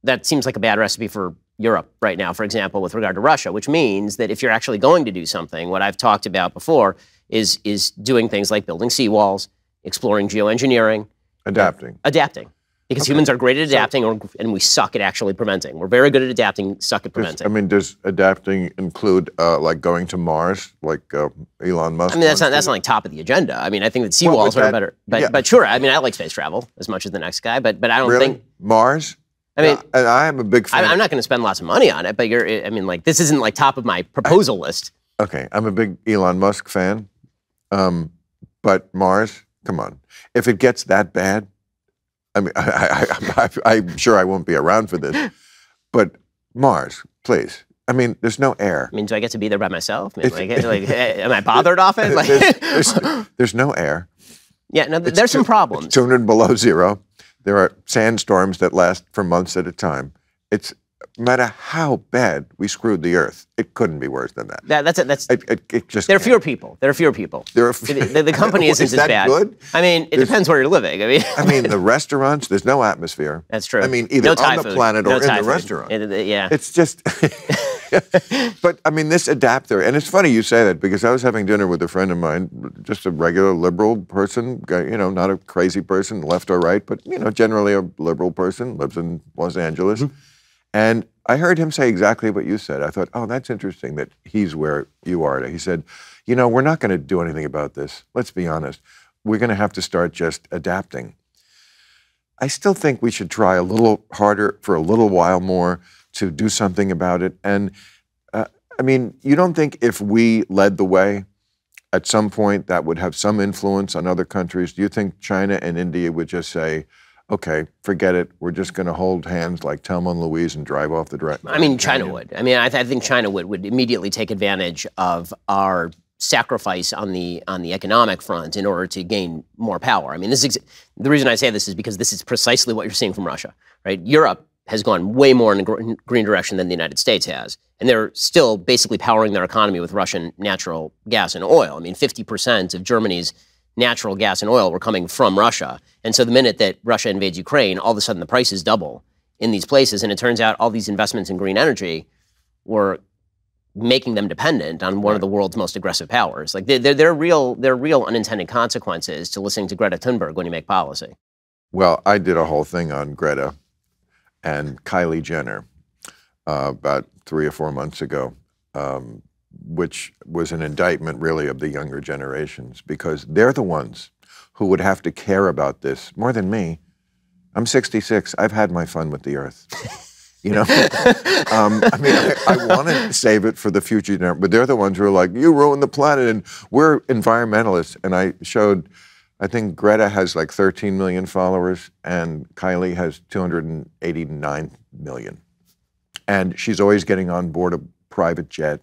That seems like a bad recipe for Europe right now, for example, with regard to Russia, which means that if you're actually going to do something, what I've talked about before is doing things like building seawalls, exploring geoengineering. Adapting. Because humans are great at adapting, and we suck at actually preventing. We're very good at adapting, suck at preventing. Does adapting include like going to Mars, like Elon Musk? That's not like top of the agenda. I think that seawalls are better. But sure, I like space travel as much as the next guy. But I don't think Mars. And I am a big fan. I'm not going to spend lots of money on it. But this isn't like top of my proposal list. Okay, I'm a big Elon Musk fan. But Mars, come on, if it gets that bad. I'm sure I won't be around for this, but Mars, please. There's no air. Do I get to be there by myself? Am I bothered off it? There's no air. Yeah, no, there's some problems. 200 below zero. There are sandstorms that last for months at a time. No matter how bad we screwed the Earth, it couldn't be worse than that. There are fewer people. The company isn't is as bad. Good? It depends where you're living. The restaurants, there's no atmosphere. That's true. Either no on the food. planet or in the food. restaurant. Yeah. It's just. But this adapter, and it's funny you say that because I was having dinner with a friend of mine, just a regular liberal person, not a crazy person, left or right, but generally a liberal person, lives in Los Angeles. And I heard him say exactly what you said. I thought, oh, that's interesting that he's where you are. He said, we're not going to do anything about this. Let's be honest. We're going to have to start just adapting. I still think we should try a little harder for a little while more to do something about it. And you don't think if we led the way at some point that would have some influence on other countries? Do you think China and India would just say, okay, forget it. We're just going to hold hands like Thelma and Louise and drive off the direct. China would. I think China would immediately take advantage of our sacrifice on the economic front in order to gain more power. The reason I say this is because this is precisely what you're seeing from Russia, right? Europe has gone way more in a green direction than the United States has, and they're still basically powering their economy with Russian natural gas and oil. 50% of Germany's natural gas and oil were coming from Russia. And so the minute that Russia invades Ukraine, all of a sudden the prices double in these places. And it turns out all these investments in green energy were making them dependent on one of the world's most aggressive powers. Like there are real unintended consequences to listening to Greta Thunberg when you make policy. Well, I did a whole thing on Greta and Kylie Jenner about 3 or 4 months ago, which was an indictment really of the younger generations, because they're the ones who would have to care about this more than me. I'm 66. I've had my fun with the earth. You know, I mean, I want to save it for the future, but they're the ones who are like, you ruined the planet, and we're environmentalists. And I showed, I think Greta has like 13 million followers, and Kylie has 289 million. And she's always getting on board a private jet.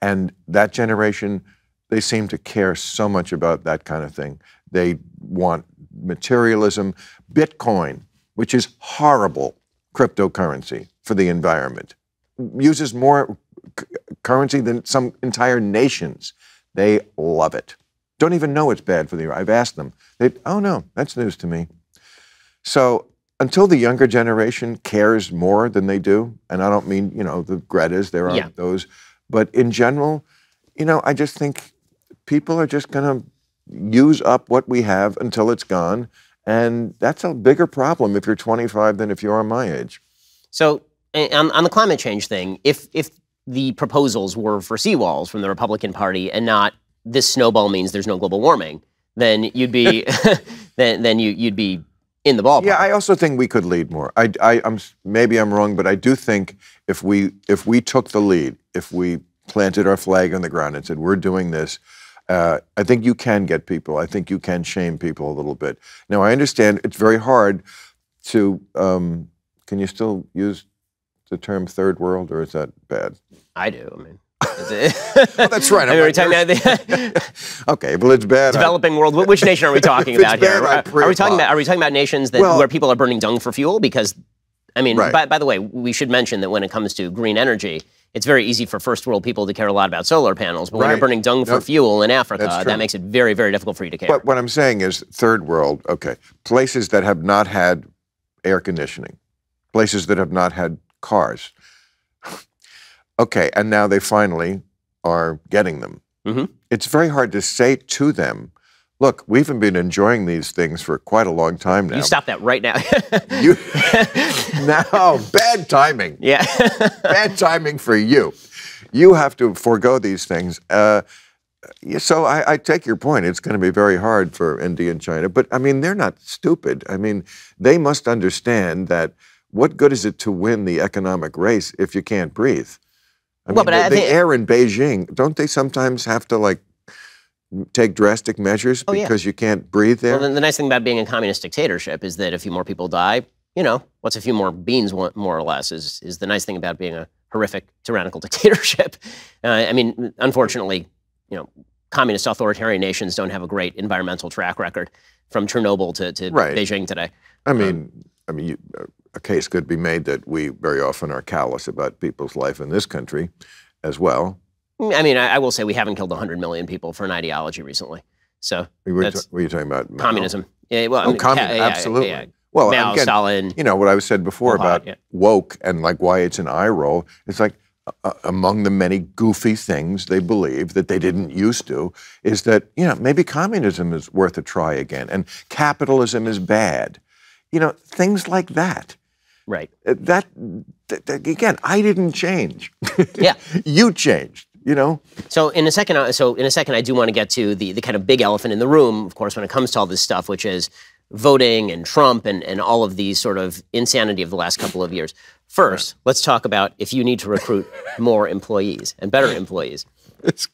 And that generation, they seem to care so much about that kind of thing. They want materialism. Bitcoin, which is horrible cryptocurrency for the environment, uses more currency than some entire nations. They love it. Don't even know it's bad for the environment. I've asked them. Oh no, that's news to me. So until the younger generation cares more than they do, and I don't mean, you know, the Gretas, there are those, but in general, you know, I just think people are just going to use up what we have until it's gone. And that's a bigger problem if you're 25 than if you're my age. So on the climate change thing, if the proposals were for seawalls from the Republican Party and not this snowball means there's no global warming, then you'd be then you'd be in the ballpark. Yeah, I also think we could lead more. Maybe I'm wrong, but I do think if we took the lead, if we planted our flag on the ground and said we're doing this, I think you can get people. I think you can shame people a little bit. Now, I understand it's very hard to, can you still use the term third world, or is that bad? I do, I mean. Oh, that's right. I mean, we're talking about okay, well, it's bad. Developing world. Which nation are we talking about here? Are we talking about nations that where people are burning dung for fuel? Because, I mean, by the way, we should mention that when it comes to green energy, it's very easy for first world people to care a lot about solar panels, but when you're burning dung for fuel in Africa, that makes it very, very difficult for you to care. But what I'm saying is third world, okay, places that have not had air conditioning, places that have not had cars. Okay, and now they finally are getting them. It's very hard to say to them, look, we've been enjoying these things for quite a long time now. You stop that right now. No, bad timing. Yeah. Bad timing for you. You have to forego these things. So I take your point. It's going to be very hard for India and China. But, I mean, they're not stupid. I mean, they must understand that what good is it to win the economic race if you can't breathe? I mean, the air in Beijing, don't they sometimes have to, like, take drastic measures because you can't breathe there? Well, the nice thing about being a communist dictatorship is that a few more people die, you know, what's a few more beans, more or less, is the nice thing about being a horrific tyrannical dictatorship. I mean, unfortunately, you know, communist authoritarian nations don't have a great environmental track record, from Chernobyl to Beijing today. I mean, a case could be made that we very often are callous about people's life in this country as well. I mean, I will say we haven't killed 100 million people for an ideology recently. So what are you talking about? Communism. Yeah, well, absolutely. Yeah. Well, Mao, again, Stalin. You know, what I said before about woke and like why it's an eye roll, it's like among the many goofy things they believe that they didn't used to is that, you know, maybe communism is worth a try again and capitalism is bad. You know, things like that. Right. That again, I didn't change. Yeah. You changed. You know? So in a second, I do want to get to the kind of big elephant in the room, of course, when it comes to all this stuff, which is voting and Trump and all of these sort of insanity of the last couple of years. First, let's talk about if you need to recruit more employees and better employees.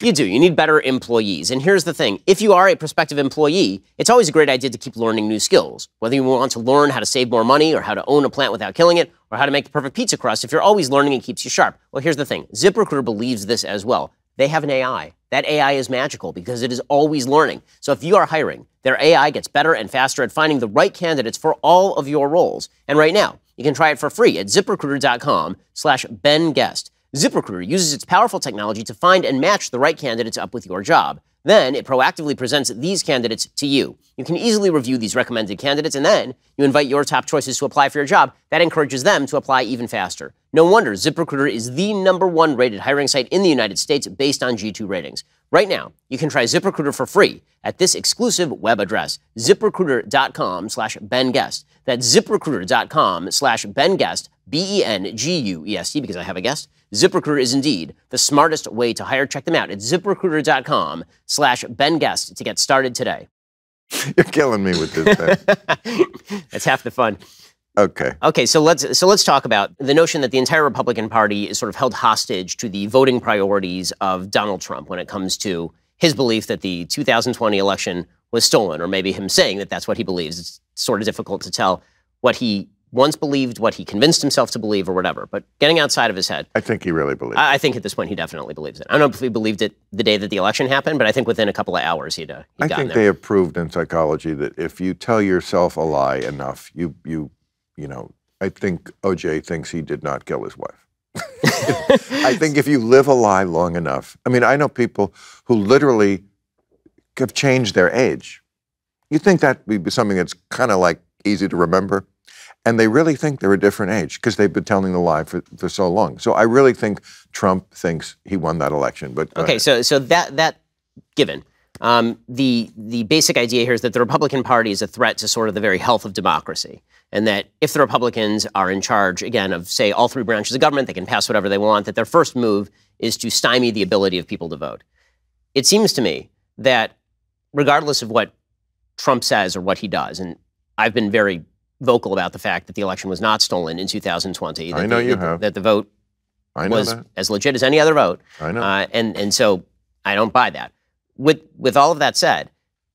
You do. You need better employees. And here's the thing. If you are a prospective employee, it's always a great idea to keep learning new skills. Whether you want to learn how to save more money or how to own a plant without killing it or how to make the perfect pizza crust, if you're always learning, it keeps you sharp. Well, here's the thing. ZipRecruiter believes this as well. They have an AI. That AI is magical because it is always learning. So if you are hiring, their AI gets better and faster at finding the right candidates for all of your roles. And right now, you can try it for free at ZipRecruiter.com/BenGuest. ZipRecruiter uses its powerful technology to find and match the right candidates up with your job. Then it proactively presents these candidates to you. You can easily review these recommended candidates, and then you invite your top choices to apply for your job. That encourages them to apply even faster. No wonder ZipRecruiter is the #1 rated hiring site in the United States based on G2 ratings. Right now, you can try ZipRecruiter for free at this exclusive web address, ZipRecruiter.com/BenGuest. That's ZipRecruiter.com/BenGuest, BenGuest, because I have a guest. ZipRecruiter is indeed the smartest way to hire. Check them out at ZipRecruiter.com/BenGuest to get started today. You're killing me with this thing. That's half the fun. Okay. Okay, so let's talk about the notion that the entire Republican Party is sort of held hostage to the voting priorities of Donald Trump when it comes to his belief that the 2020 election was stolen, or maybe him saying that that's what he believes. It's sort of difficult to tell what he once believed, what he convinced himself to believe, or whatever. But getting outside of his head, I think he really believes it. I think at this point he definitely believes it. I don't know if he believed it the day that the election happened, but I think within a couple of hours he'd gotten there. I think they have proved in psychology that if you tell yourself a lie enough, you know, I think OJ thinks he did not kill his wife. I think if you live a lie long enough, I mean, I know people who literally have changed their age. You think that would be something that's kind of like easy to remember? And they really think they're a different age because they've been telling the lie for so long. So I really think Trump thinks he won that election. But okay, so that given, the basic idea here is that the Republican Party is a threat to sort of the very health of democracy, and that if the Republicans are in charge again of, say, all three branches of government, they can pass whatever they want. That their first move is to stymie the ability of people to vote. It seems to me that regardless of what Trump says or what he does, and I've been very vocal about the fact that the election was not stolen in 2020. I know you have. That the vote was as legit as any other vote. I know. And so I don't buy that. With all of that said,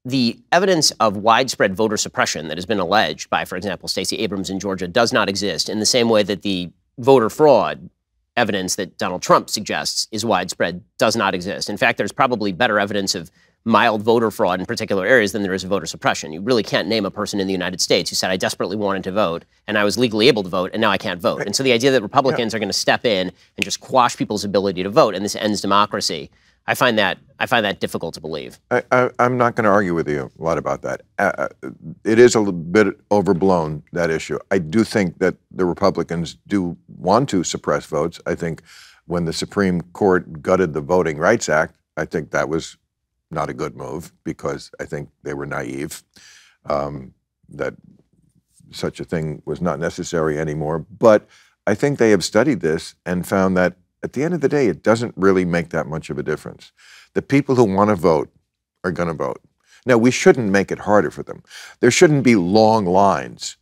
the evidence of widespread voter suppression that has been alleged by, for example, Stacey Abrams in Georgia does not exist in the same way that the voter fraud evidence that Donald Trump suggests is widespread does not exist. In fact, there's probably better evidence of mild voter fraud in particular areas than there is of voter suppression. You really can't name a person in the United States who said, I desperately wanted to vote, and I was legally able to vote, and now I can't vote. And so the idea that Republicans are going to step in and just quash people's ability to vote, and this ends democracy, I find that difficult to believe. I'm not going to argue with you a lot about that. It is a little bit overblown, that issue. I do think that the Republicans do want to suppress votes. I think when the Supreme Court gutted the Voting Rights Act, I think that was not a good move because I think they were naive, that such a thing was not necessary anymore. But I think they have studied this and found that at the end of the day, it doesn't really make that much of a difference. The people who want to vote are going to vote. Now, we shouldn't make it harder for them. There shouldn't be long lines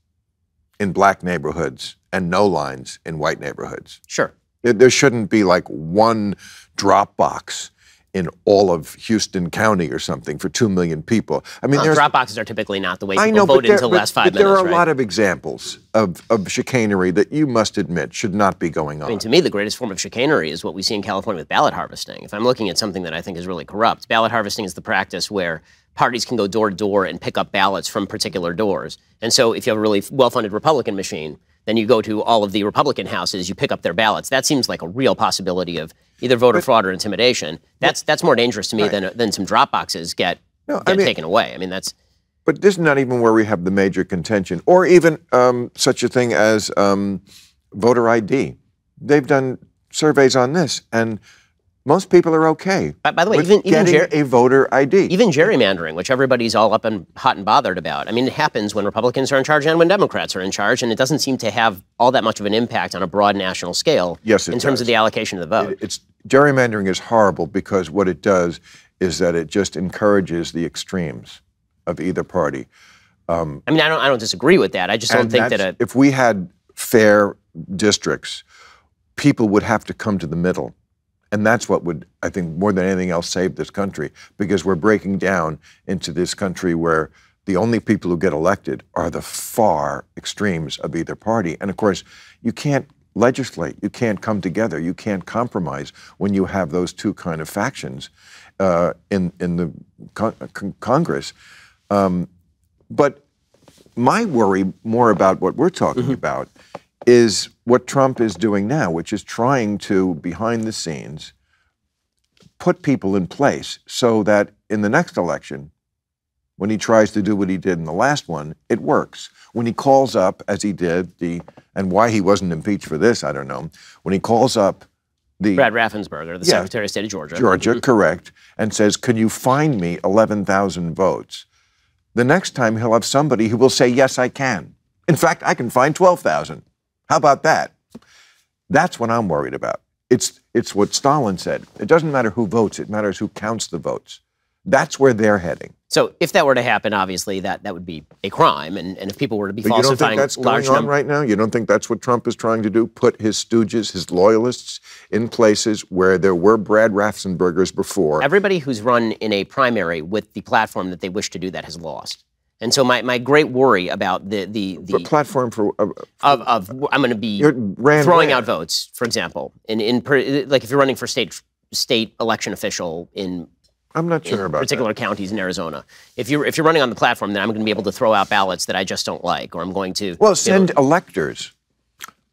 in black neighborhoods and no lines in white neighborhoods. Sure. There shouldn't be like one drop box in all of Houston County or something for 2 million people. I mean, drop boxes are typically not the way people vote until the last 5 minutes, there are a right? lot of examples of chicanery that you must admit should not be going on. I mean, to me, the greatest form of chicanery is what we see in California with ballot harvesting. If I'm looking at something that I think is really corrupt, ballot harvesting is the practice where parties can go door to door and pick up ballots from particular doors. And so if you have a really well-funded Republican machine, then you go to all of the Republican houses, you pick up their ballots. That seems like a real possibility of either voter fraud or intimidation. That's more dangerous to me than some drop boxes get taken away. I mean, that's. But this is not even where we have the major contention, or even such a thing as voter ID. They've done surveys on this, and most people are okay. By the way, with even getting a voter ID. Even gerrymandering, which everybody's all up and hot and bothered about. I mean, it happens when Republicans are in charge and when Democrats are in charge, and it doesn't seem to have all that much of an impact on a broad national scale in terms of the allocation of the vote. Gerrymandering is horrible because what it does is that it just encourages the extremes of either party. I mean, I don't disagree with that. I just don't think that if we had fair districts, people would have to come to the middle. And that's what would, I think, more than anything else, save this country, because we're breaking down into this country where the only people who get elected are the far extremes of either party. And of course, you can't legislate, you can't come together, you can't compromise when you have those two kind of factions in the Congress. But my worry more about what we're talking about is what Trump is doing now, which is trying to, behind the scenes, put people in place so that in the next election, when he tries to do what he did in the last one, it works. When he calls up, as he did, and why he wasn't impeached for this, I don't know. When he calls up Brad Raffensperger, the Secretary of State of Georgia. Georgia, correct, and says, can you find me 11,000 votes? The next time he'll have somebody who will say, yes, I can. In fact, I can find 12,000. How about that? That's what I'm worried about. It's what Stalin said. It doesn't matter who votes, it matters who counts the votes. That's where they're heading. So if that were to happen, obviously that would be a crime, and if people were to be falsifying you don't think that's going on right now? You don't think that's what Trump is trying to do? Put his stooges, his loyalists in places where there were Brad Raffenspergers before? Everybody who's run in a primary with the platform that they wish to do that has lost. And so my great worry about the platform for I'm going to be throwing out votes, for example, like if you're running for state election official in I'm not sure about particular counties in Arizona. If you're running on the platform, then I'm going to be able to throw out ballots that I just don't like, or I'm going to send electors.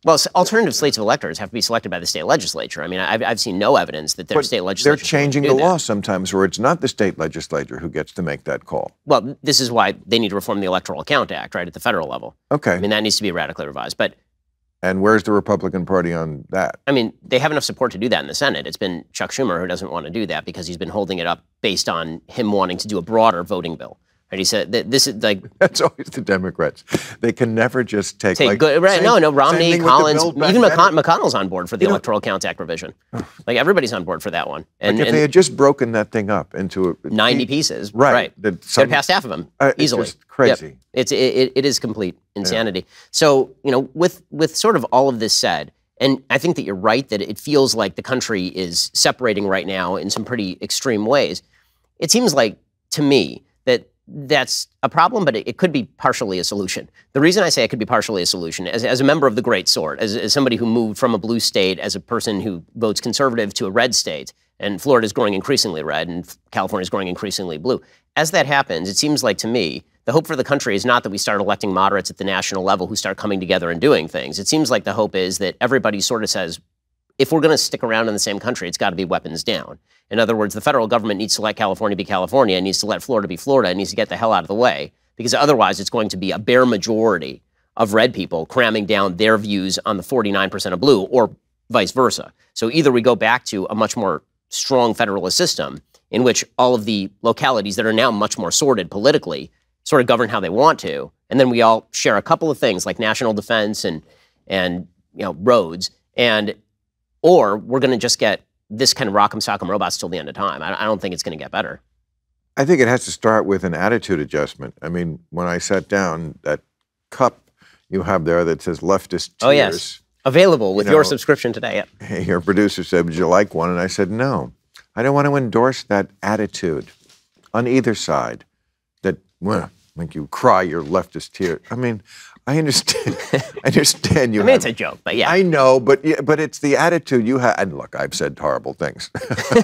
Well, alternative slates of electors have to be selected by the state legislature. I mean, I've seen no evidence that their state legislature. They're changing the law sometimes, where it's not the state legislature who gets to make that call. Well, this is why they need to reform the Electoral Account Act, right, at the federal level. Okay. I mean, that needs to be radically revised, And where's the Republican Party on that? I mean, they have enough support to do that in the Senate. It's been Chuck Schumer who doesn't want to do that because he's been holding it up based on him wanting to do a broader voting bill. Right? He said that this is like... That's always the Democrats. They can never just take good, right? No, Romney, Collins, even McConnell's on board for the Electoral Account Act revision. Like, everybody's on board for that one. And if they had just broken that thing up into 90 pieces, right? They'd passed half of them easily. It's just crazy. Yep. It is complete insanity. Yeah. So, with sort of all of this said, and I think that you're right that it feels like the country is separating right now in some pretty extreme ways. It seems like, to me, that's a problem, but it could be partially a solution. The reason I say it could be partially a solution, as a member of the great sort, as somebody who moved from a blue state, as a person who votes conservative to a red state, and Florida is growing increasingly red, and California is growing increasingly blue. As that happens, it seems like to me, the hope for the country is not that we start electing moderates at the national level who start coming together and doing things. It seems like the hope is that everybody sort of says, if we're going to stick around in the same country, it's got to be weapons down. In other words, the federal government needs to let California be California, and needs to let Florida be Florida, and needs to get the hell out of the way, because otherwise it's going to be a bare majority of red people cramming down their views on the 49% of blue, or vice versa. So either we go back to a much more strong federalist system in which all of the localities that are now much more sorted politically sort of govern how they want to, and then we all share a couple of things like national defense and roads, or we're going to just get this kind of rock'em sock'em robots till the end of time. I don't think it's going to get better. I think it has to start with an attitude adjustment. I mean, when I sat down, that cup you have there that says leftist tears. Oh, yes. Available with your subscription today. Yep. Your producer said, would you like one? And I said, no. I don't want to endorse that attitude on either side that make you cry your leftist tears. I mean, I understand. You. I mean, it's a joke, but yeah. I know, but it's the attitude you have. And look, I've said horrible things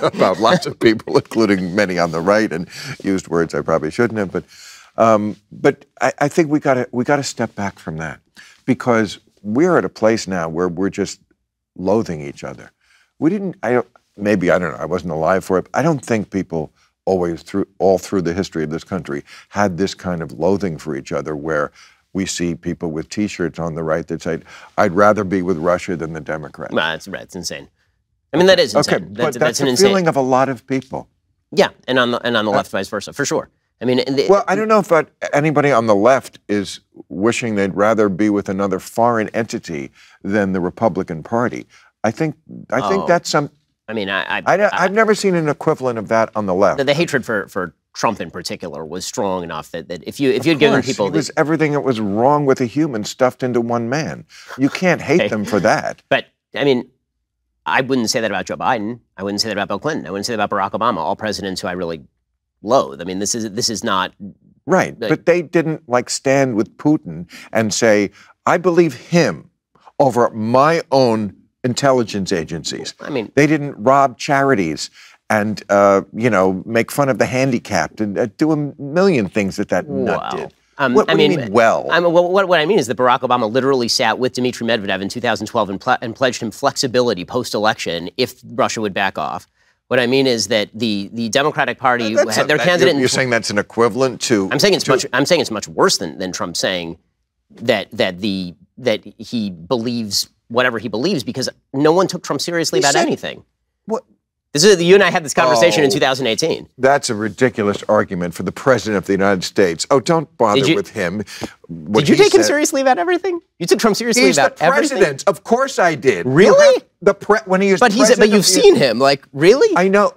about lots of people, including many on the right, and used words I probably shouldn't have. But I think we got to step back from that, because we're at a place now where we're just loathing each other. We didn't. I don't know. I wasn't alive for it. I don't think people always all through the history of this country had this kind of loathing for each other, where we see people with T-shirts on the right that say, "I'd rather be with Russia than the Democrats." Well, that's insane. I mean, that is insane. Okay, but that's an feeling of a lot of people. Yeah, and on the left, vice versa, for sure. I mean, I don't know if anybody on the left is wishing they'd rather be with another foreign entity than the Republican Party. I think that's some. I mean, I've never seen an equivalent of that on the left. The hatred for Trump in particular was strong enough that if you had given people... It was everything that was wrong with a human stuffed into one man. You can't hate them for that. But, I mean, I wouldn't say that about Joe Biden. I wouldn't say that about Bill Clinton. I wouldn't say that about Barack Obama, all presidents who I really loathe. I mean, this is not... Right, but they didn't, stand with Putin and say, I believe him over my own intelligence agencies. I mean... They didn't rob charities and, make fun of the handicapped and do a million things that nut did. What do you mean, well? What I mean is that Barack Obama literally sat with Dmitry Medvedev in 2012 and pledged him flexibility post-election if Russia would back off. What I mean is that the Democratic Party had their candidate. You're saying that's an equivalent to. I'm saying it's much worse than Trump saying that he believes whatever he believes, because no one took Trump seriously about anything. What? You and I had this conversation in 2018. That's a ridiculous argument for the president of the United States. Oh, don't bother with him. Did you take him seriously about everything? You took Trump seriously about everything? He's the president. Of course I did. Really? When he is but you've seen him. Like, really? I know.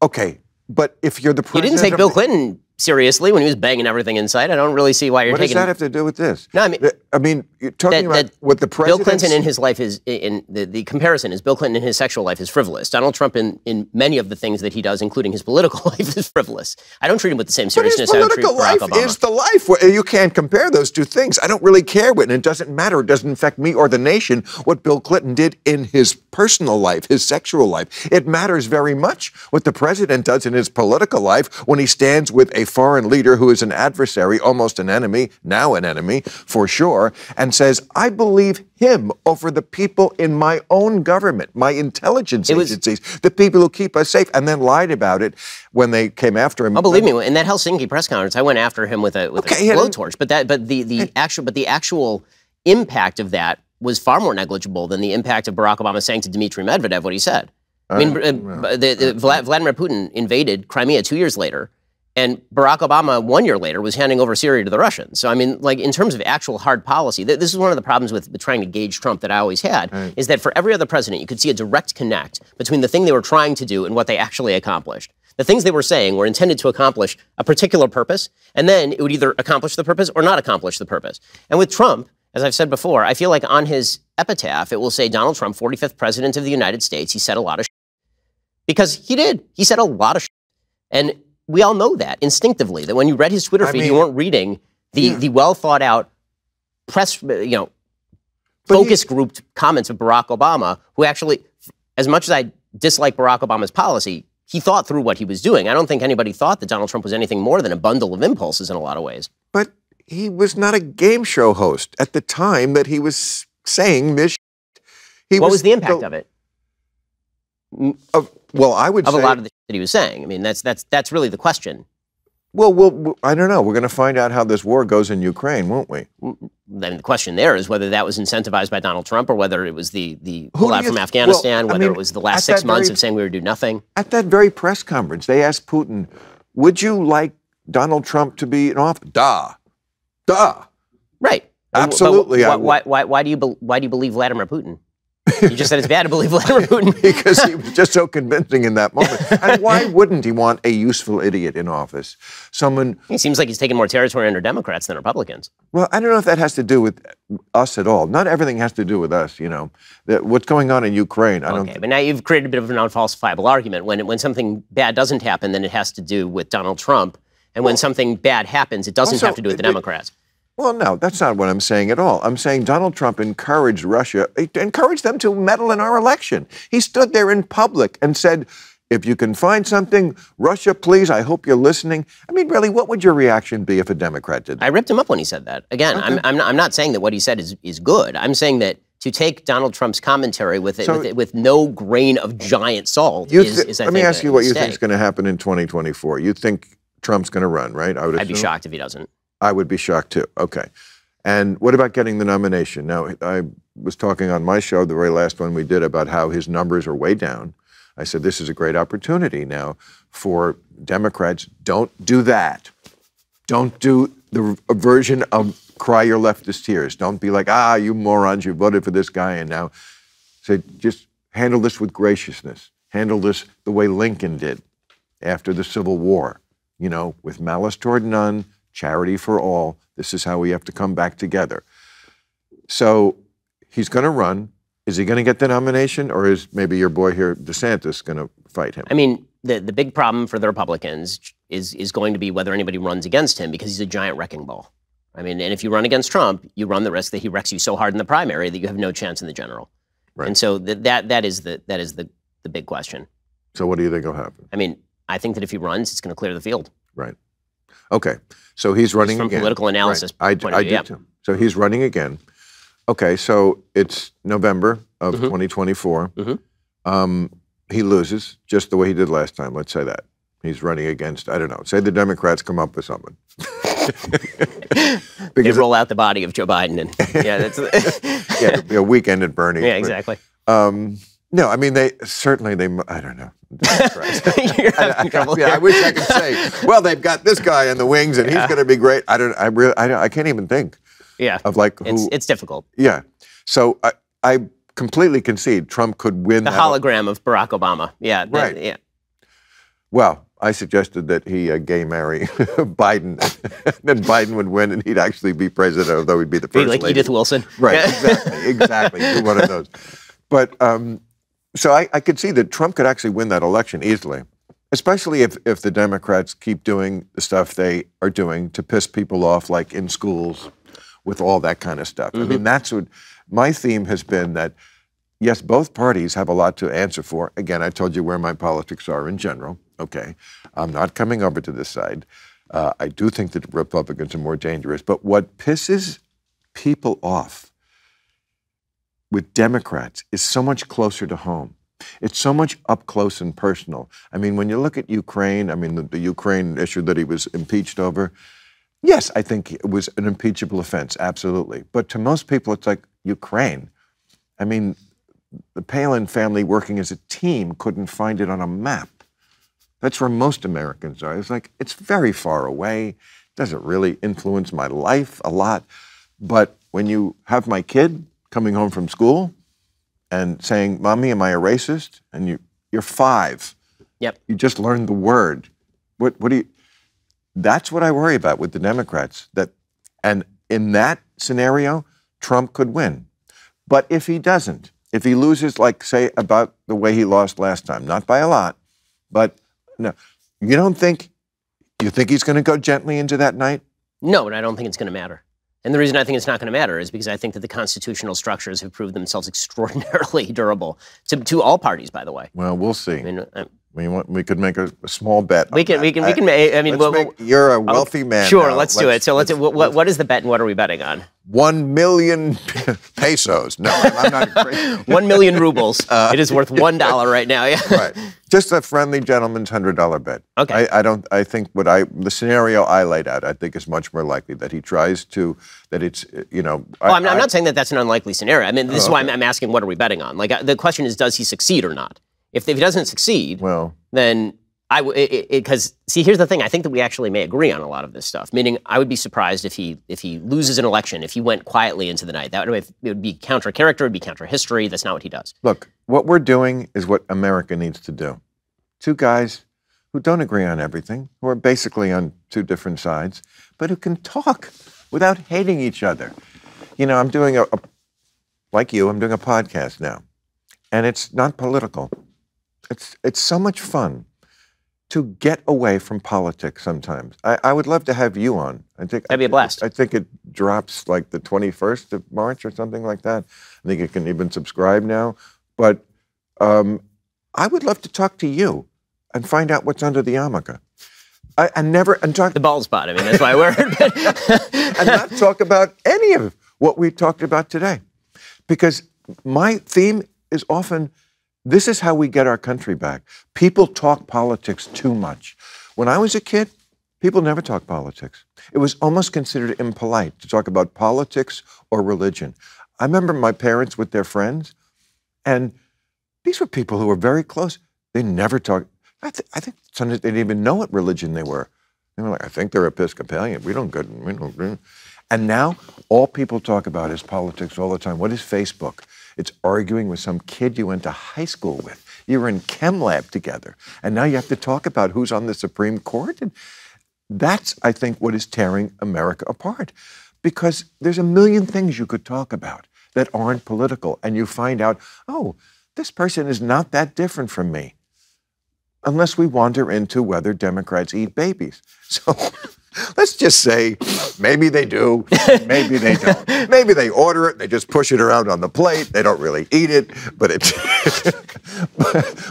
Okay, but if you're the president, you didn't take Bill Clinton seriously when he was banging everything in sight. I don't really see why you're taking. What does that have to do with this? No, I mean, you're talking about what the president. Bill Clinton in his life is the comparison is Bill Clinton in his sexual life is frivolous. Donald Trump in many of the things that he does, including his political life, is frivolous. I don't treat him with the same seriousness I would treat Barack Obama. His political life is the life. You can't compare those two things. I don't really care and it doesn't matter. It doesn't affect me or the nation what Bill Clinton did in his personal life, his sexual life. It matters very much what the president does in his political life when he stands with a foreign leader who is an adversary, almost an enemy, now an enemy, for sure, and says, I believe him over the people in my own government, my intelligence agencies, the people who keep us safe, and then lied about it when they came after him. Oh, believe me, in that Helsinki press conference, I went after him with a blowtorch. But the actual impact of that was far more negligible than the impact of Barack Obama saying to Dmitry Medvedev what he said. I mean, Vladimir Putin invaded Crimea 2 years later, and Barack Obama 1 year later was handing over Syria to the Russians. So, I mean, like, in terms of actual hard policy, this is one of the problems with trying to gauge Trump that I always had, is that for every other president, you could see a direct connect between the thing they were trying to do and what they actually accomplished. The things they were saying were intended to accomplish a particular purpose, and then it would either accomplish the purpose or not accomplish the purpose. And with Trump, as I've said before, I feel like on his epitaph, it will say Donald Trump, 45th president of the United States. He said a lot of shit. Because he did. He said a lot of shit. And we all know that instinctively, that when you read his Twitter feed, you weren't reading the well thought out press, focus grouped comments of Barack Obama, who actually, as much as I dislike Barack Obama's policy, he thought through what he was doing. I don't think anybody thought that Donald Trump was anything more than a bundle of impulses in a lot of ways. But he was not a game show host at the time that he was saying this. What was the impact of it? Well, I would say a lot of the shit that he was saying. I mean, that's really the question. Well, I don't know. We're going to find out how this war goes in Ukraine, won't we? Then the question there is whether that was incentivized by Donald Trump or whether it was the pullout from Afghanistan, whether it was the last 6 months of saying we would do nothing. At that very press conference, they asked Putin, would you like Donald Trump to be in office? Duh. Right. Absolutely. Why do you believe Vladimir Putin? You just said it's bad to believe Vladimir Putin. Because he was just so convincing in that moment. And why wouldn't he want a useful idiot in office? He seems like he's taking more territory under Democrats than Republicans. Well, I don't know if that has to do with us at all. Not everything has to do with us, What's going on in Ukraine, I don't... Okay, but now you've created a bit of an unfalsifiable argument. When something bad doesn't happen, then it has to do with Donald Trump. And when something bad happens, it doesn't have to do with the Democrats. Well, no, that's not what I'm saying at all. I'm saying Donald Trump encouraged Russia, encouraged them to meddle in our election. He stood there in public and said, if you can find something, Russia, please, I hope you're listening. I mean, really, what would your reaction be if a Democrat did that? I ripped him up when he said that. Again, okay. I'm not saying that what he said is good. I'm saying that to take Donald Trump's commentary with no grain of giant salt is Let me ask you what you think is going to happen in 2024. You think Trump's going to run, right? I'd be shocked if he doesn't. I would be shocked too. Okay. And what about getting the nomination? Now, I was talking on my show, the very last one we did, about how his numbers are way down. I said, this is a great opportunity now for Democrats. Don't do that. Don't do the version of cry your leftist tears. Don't be like, you morons, you voted for this guy, and now say, just handle this with graciousness. Handle this the way Lincoln did after the Civil War, with malice toward none, charity for all. This is how we have to come back together. So he's going to run. Is he going to get the nomination, or is maybe your boy here, DeSantis, going to fight him? I mean, the big problem for the Republicans is going to be whether anybody runs against him, because he's a giant wrecking ball. I mean, and if you run against Trump, you run the risk that he wrecks you so hard in the primary that you have no chance in the general. Right. And so that is the big question. So what do you think will happen? I mean, I think that if he runs, it's going to clear the field. Right. Okay, so he's running again. From political analysis point of view, I do too. So he's running again. Okay, so it's November of 2024. he loses just the way he did last time. Let's say that. He's running against, I don't know, say the Democrats come up with someone. They roll out the body of Joe Biden. And, yeah, that's yeah, it'll be a weekend at Bernie's. Yeah, exactly. No, I mean, they I don't know. You're having trouble here. I wish I could say, well, they've got this guy in the wings and he's going to be great. I can't even think. Yeah. Of like who. It's difficult. Yeah. So I completely concede Trump could win the hologram of Barack Obama. Yeah. Right. Yeah. Well, I suggested that he gay marry Biden, then Biden would win, and he'd actually be president, although he'd be the first like lady. Edith Wilson. Right, exactly. Do one of those. But so I could see that Trump could actually win that election easily, especially if the Democrats keep doing the stuff they are doing to piss people off, like in schools, with all that kind of stuff. I mean, that's what my theme has been, that yes, both parties have a lot to answer for. Again, I told you where my politics are in general. Okay, I'm not coming over to this side. I do think that the Republicans are more dangerous. But what pisses people off with Democrats is so much closer to home. It's so much up close and personal. I mean, when you look at Ukraine, I mean, the Ukraine issue that he was impeached over, yes, I think it was an impeachable offense, absolutely. But to most people, it's like Ukraine. I mean, the Palin family working as a team couldn't find it on a map. That's where most Americans are. It's like, it's very far away. Doesn't really influence my life a lot. But when you have my kid coming home from school and saying, "Mommy, am I a racist?" And you're 5. Yep. You just learned the word. What do you? That's what I worry about with the Democrats. And in that scenario, Trump could win. But if he doesn't, if he loses, like, say, about the way he lost last time, not by a lot, but no, you think he's going to go gently into that night? No, but I don't think it's going to matter. And the reason I think it's not going to matter is because I think that the constitutional structures have proved themselves extraordinarily durable to all parties, by the way. Well, we'll see. I mean, we could make a small bet. We can. I mean, you're a wealthy man. Sure, now. let's do it. So what is the bet and what are we betting on? 1 million pesos. No, I'm not crazy. 1 million rubles. It is worth $1 right now. Yeah. Right. Just a friendly gentleman's $100 bet. Okay. I think the scenario I laid out, I think is much more likely that he tries to, that it's, I'm not saying that that's an unlikely scenario. I mean, this is why I'm asking, what are we betting on? Like, the question is, does he succeed or not? If he doesn't succeed, then because here's the thing. I think that we actually may agree on a lot of this stuff. Meaning, I would be surprised if he loses an election, if he went quietly into the night. It would be counter character, it would be counter history. That's not what he does. Look, what we're doing is what America needs to do. 2 guys who don't agree on everything, who are basically on 2 different sides, but who can talk without hating each other. I'm doing like you, I'm doing a podcast now, and it's not political. It's so much fun to get away from politics sometimes. I would love to have you on. That'd be a blast. I think it drops like the 21st of March or something like that. I think you can even subscribe now. But I would love to talk to you and find out what's under the yarmulke. And talk the bald spot. I mean, that's why we're and not talk about any of what we talked about today, because my theme is often, this is how we get our country back. People talk politics too much. When I was a kid, people never talked politics. It was almost considered impolite to talk about politics or religion. I remember my parents with their friends, and these were people who were very close. They never talked. I think sometimes they didn't even know what religion they were. They were like, I think they're Episcopalian. We don't. And now all people talk about is politics all the time. What is Facebook? It's arguing with some kid you went to high school with. You were in chem lab together. And now you have to talk about who's on the Supreme Court. And that's, I think, what is tearing America apart. Because there's a million things you could talk about that aren't political. And you find out, oh, this person is not that different from me. Unless we wander into whether Democrats eat babies. So let's just say maybe they do, maybe they don't. Maybe they order it, they just push it around on the plate, they don't really eat it, but it's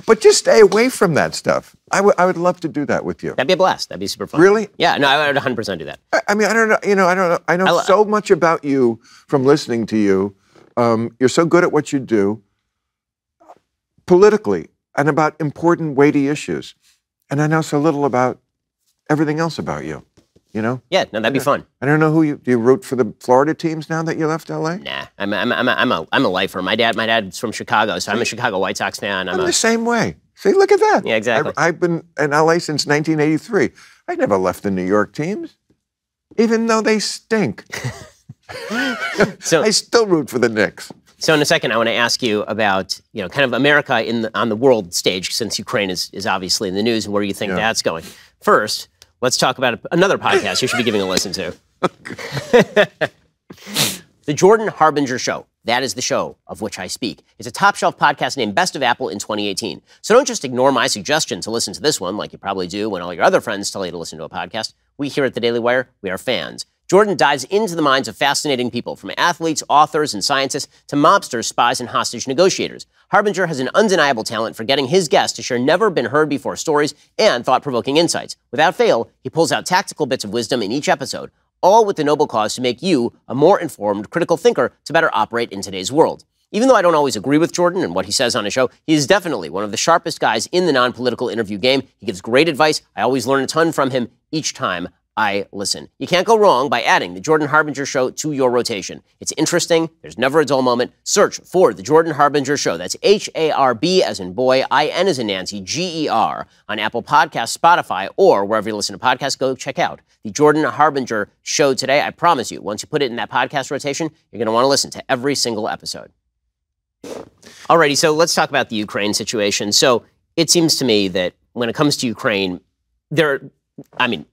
but just stay away from that stuff. I would love to do that with you. That'd be a blast. That'd be super fun. Really? Yeah, no, I would 100% do that. I mean, I don't know. I know so much about you from listening to you. You're so good at what you do. Politically, and about important, weighty issues. And I know so little about everything else about you, you know? Yeah, no, that'd be fun. I don't know do you root for the Florida teams now that you left LA? Nah, I'm a lifer. My dad's from Chicago, so I'm a Chicago White Sox fan. I'm the same way. See, look at that. Yeah, exactly. I've been in LA since 1983. I never left the New York teams, even though they stink. So I still root for the Knicks. So in a second, I want to ask you about, kind of America on the world stage, since Ukraine is obviously in the news, and where you think that's going. First, let's talk about another podcast you should be giving a listen to. The Jordan Harbinger Show. That is the show of which I speak. It's a top-shelf podcast named Best of Apple in 2018. So don't just ignore my suggestion to listen to this one, like you probably do when all your other friends tell you to listen to a podcast. We here at the Daily Wire, we are fans. Jordan dives into the minds of fascinating people, from athletes, authors, and scientists to mobsters, spies, and hostage negotiators. Harbinger has an undeniable talent for getting his guests to share never-been-heard-before stories and thought-provoking insights. Without fail, he pulls out tactical bits of wisdom in each episode, all with the noble cause to make you a more informed, critical thinker to better operate in today's world. Even though I don't always agree with Jordan and what he says on his show, he is definitely one of the sharpest guys in the non-political interview game. He gives great advice. I always learn a ton from him each time I listen. You can't go wrong by adding the Jordan Harbinger Show to your rotation. It's interesting. There's never a dull moment. Search for the Jordan Harbinger Show. That's H-A-R-B as in boy, I-N as in Nancy, G-E-R on Apple Podcasts, Spotify, or wherever you listen to podcasts. Go check out the Jordan Harbinger Show today. I promise you, once you put it in that podcast rotation, you're going to want to listen to every single episode. Alrighty, so let's talk about the Ukraine situation. So it seems to me that when it comes to Ukraine,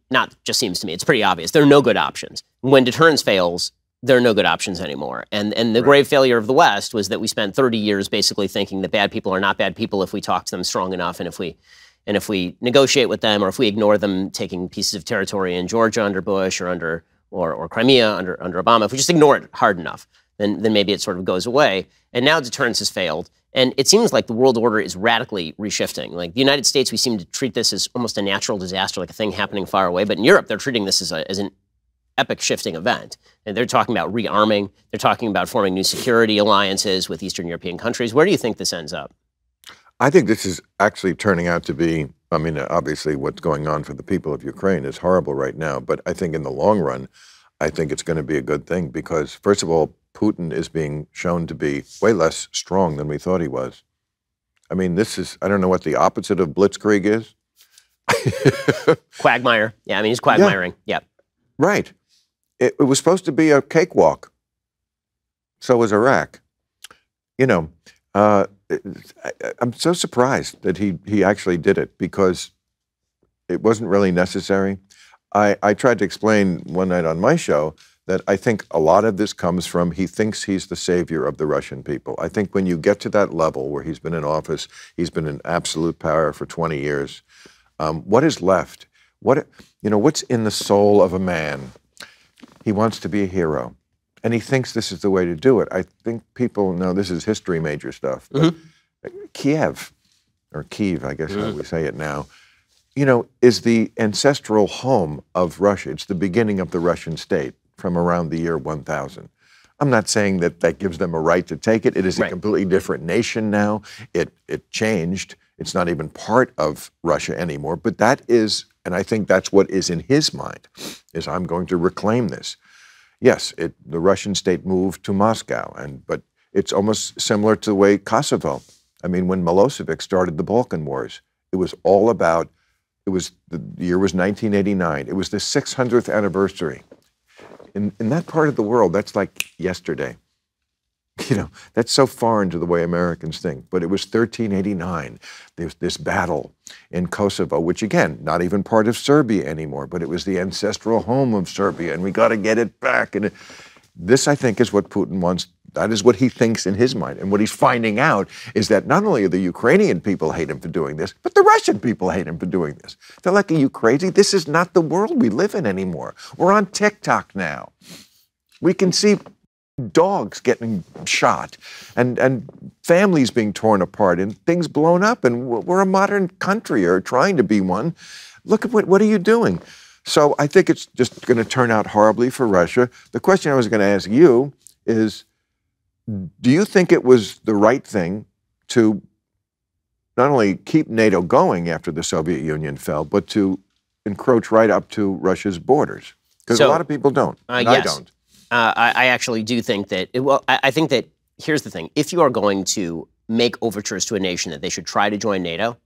not just seems to me, it's pretty obvious. There are no good options. When deterrence fails, there are no good options anymore. And the grave failure of the West was that we spent 30 years basically thinking that bad people are not bad people if we talk to them strong enough, and if we negotiate with them, or if we ignore them taking pieces of territory in Georgia under Bush or Crimea under Obama, if we just ignore it hard enough, then maybe it sort of goes away. And now deterrence has failed. And it seems like the world order is radically reshifting. Like the United States, we seem to treat this as almost a natural disaster, like a thing happening far away. But in Europe, they're treating this as an epic shifting event. And they're talking about rearming. They're talking about forming new security alliances with Eastern European countries. Where do you think this ends up? I think this is actually turning out to be, obviously what's going on for the people of Ukraine is horrible right now. But I think in the long run, I think it's going to be a good thing because, first of all, Putin is being shown to be way less strong than we thought he was. I don't know what the opposite of blitzkrieg is. Quagmire. Yeah, he's quagmiring. Yeah. Right. It was supposed to be a cakewalk. So was Iraq. I'm so surprised that he actually did it because it wasn't really necessary. I tried to explain one night on my show that I think a lot of this comes from he thinks he's the savior of the Russian people. I think when you get to that level where he's been in office, he's been in absolute power for 20 years, what is left? What's in the soul of a man? He wants to be a hero. And he thinks this is the way to do it. I think people know this is history major stuff. But Kiev, or Kyiv, I guess how we say it now, is the ancestral home of Russia. It's the beginning of the Russian state from around the year 1000. I'm not saying that gives them a right to take it. It is a completely different nation now. It changed. It's not even part of Russia anymore. But that is, and I think that's what is in his mind, is I'm going to reclaim this. Yes, the Russian state moved to Moscow, but it's almost similar to the way Kosovo. When Milosevic started the Balkan Wars, it was all about, the year was 1989. It was the 600th anniversary. In that part of the world, that's like yesterday. That's so foreign to the way Americans think. But it was 1389. There's this battle in Kosovo, which again, not even part of Serbia anymore, but it was the ancestral home of Serbia, and we got to get it back. And this, I think, is what Putin wants. That is what he thinks in his mind. And what he's finding out is that not only do the Ukrainian people hate him for doing this, but the Russian people hate him for doing this. They're like, are you crazy? This is not the world we live in anymore. We're on TikTok now. We can see dogs getting shot and families being torn apart and things blown up. And we're a modern country, or trying to be one. Look at what are you doing? So I think it's just going to turn out horribly for Russia. The question I was going to ask you is, do you think it was the right thing to not only keep NATO going after the Soviet Union fell, but to encroach right up to Russia's borders. Because a lot of people don't. And yes. I don't. I actually do think that, I think that, here's the thing. If you are going to make overtures to a nation that they should try to join NATO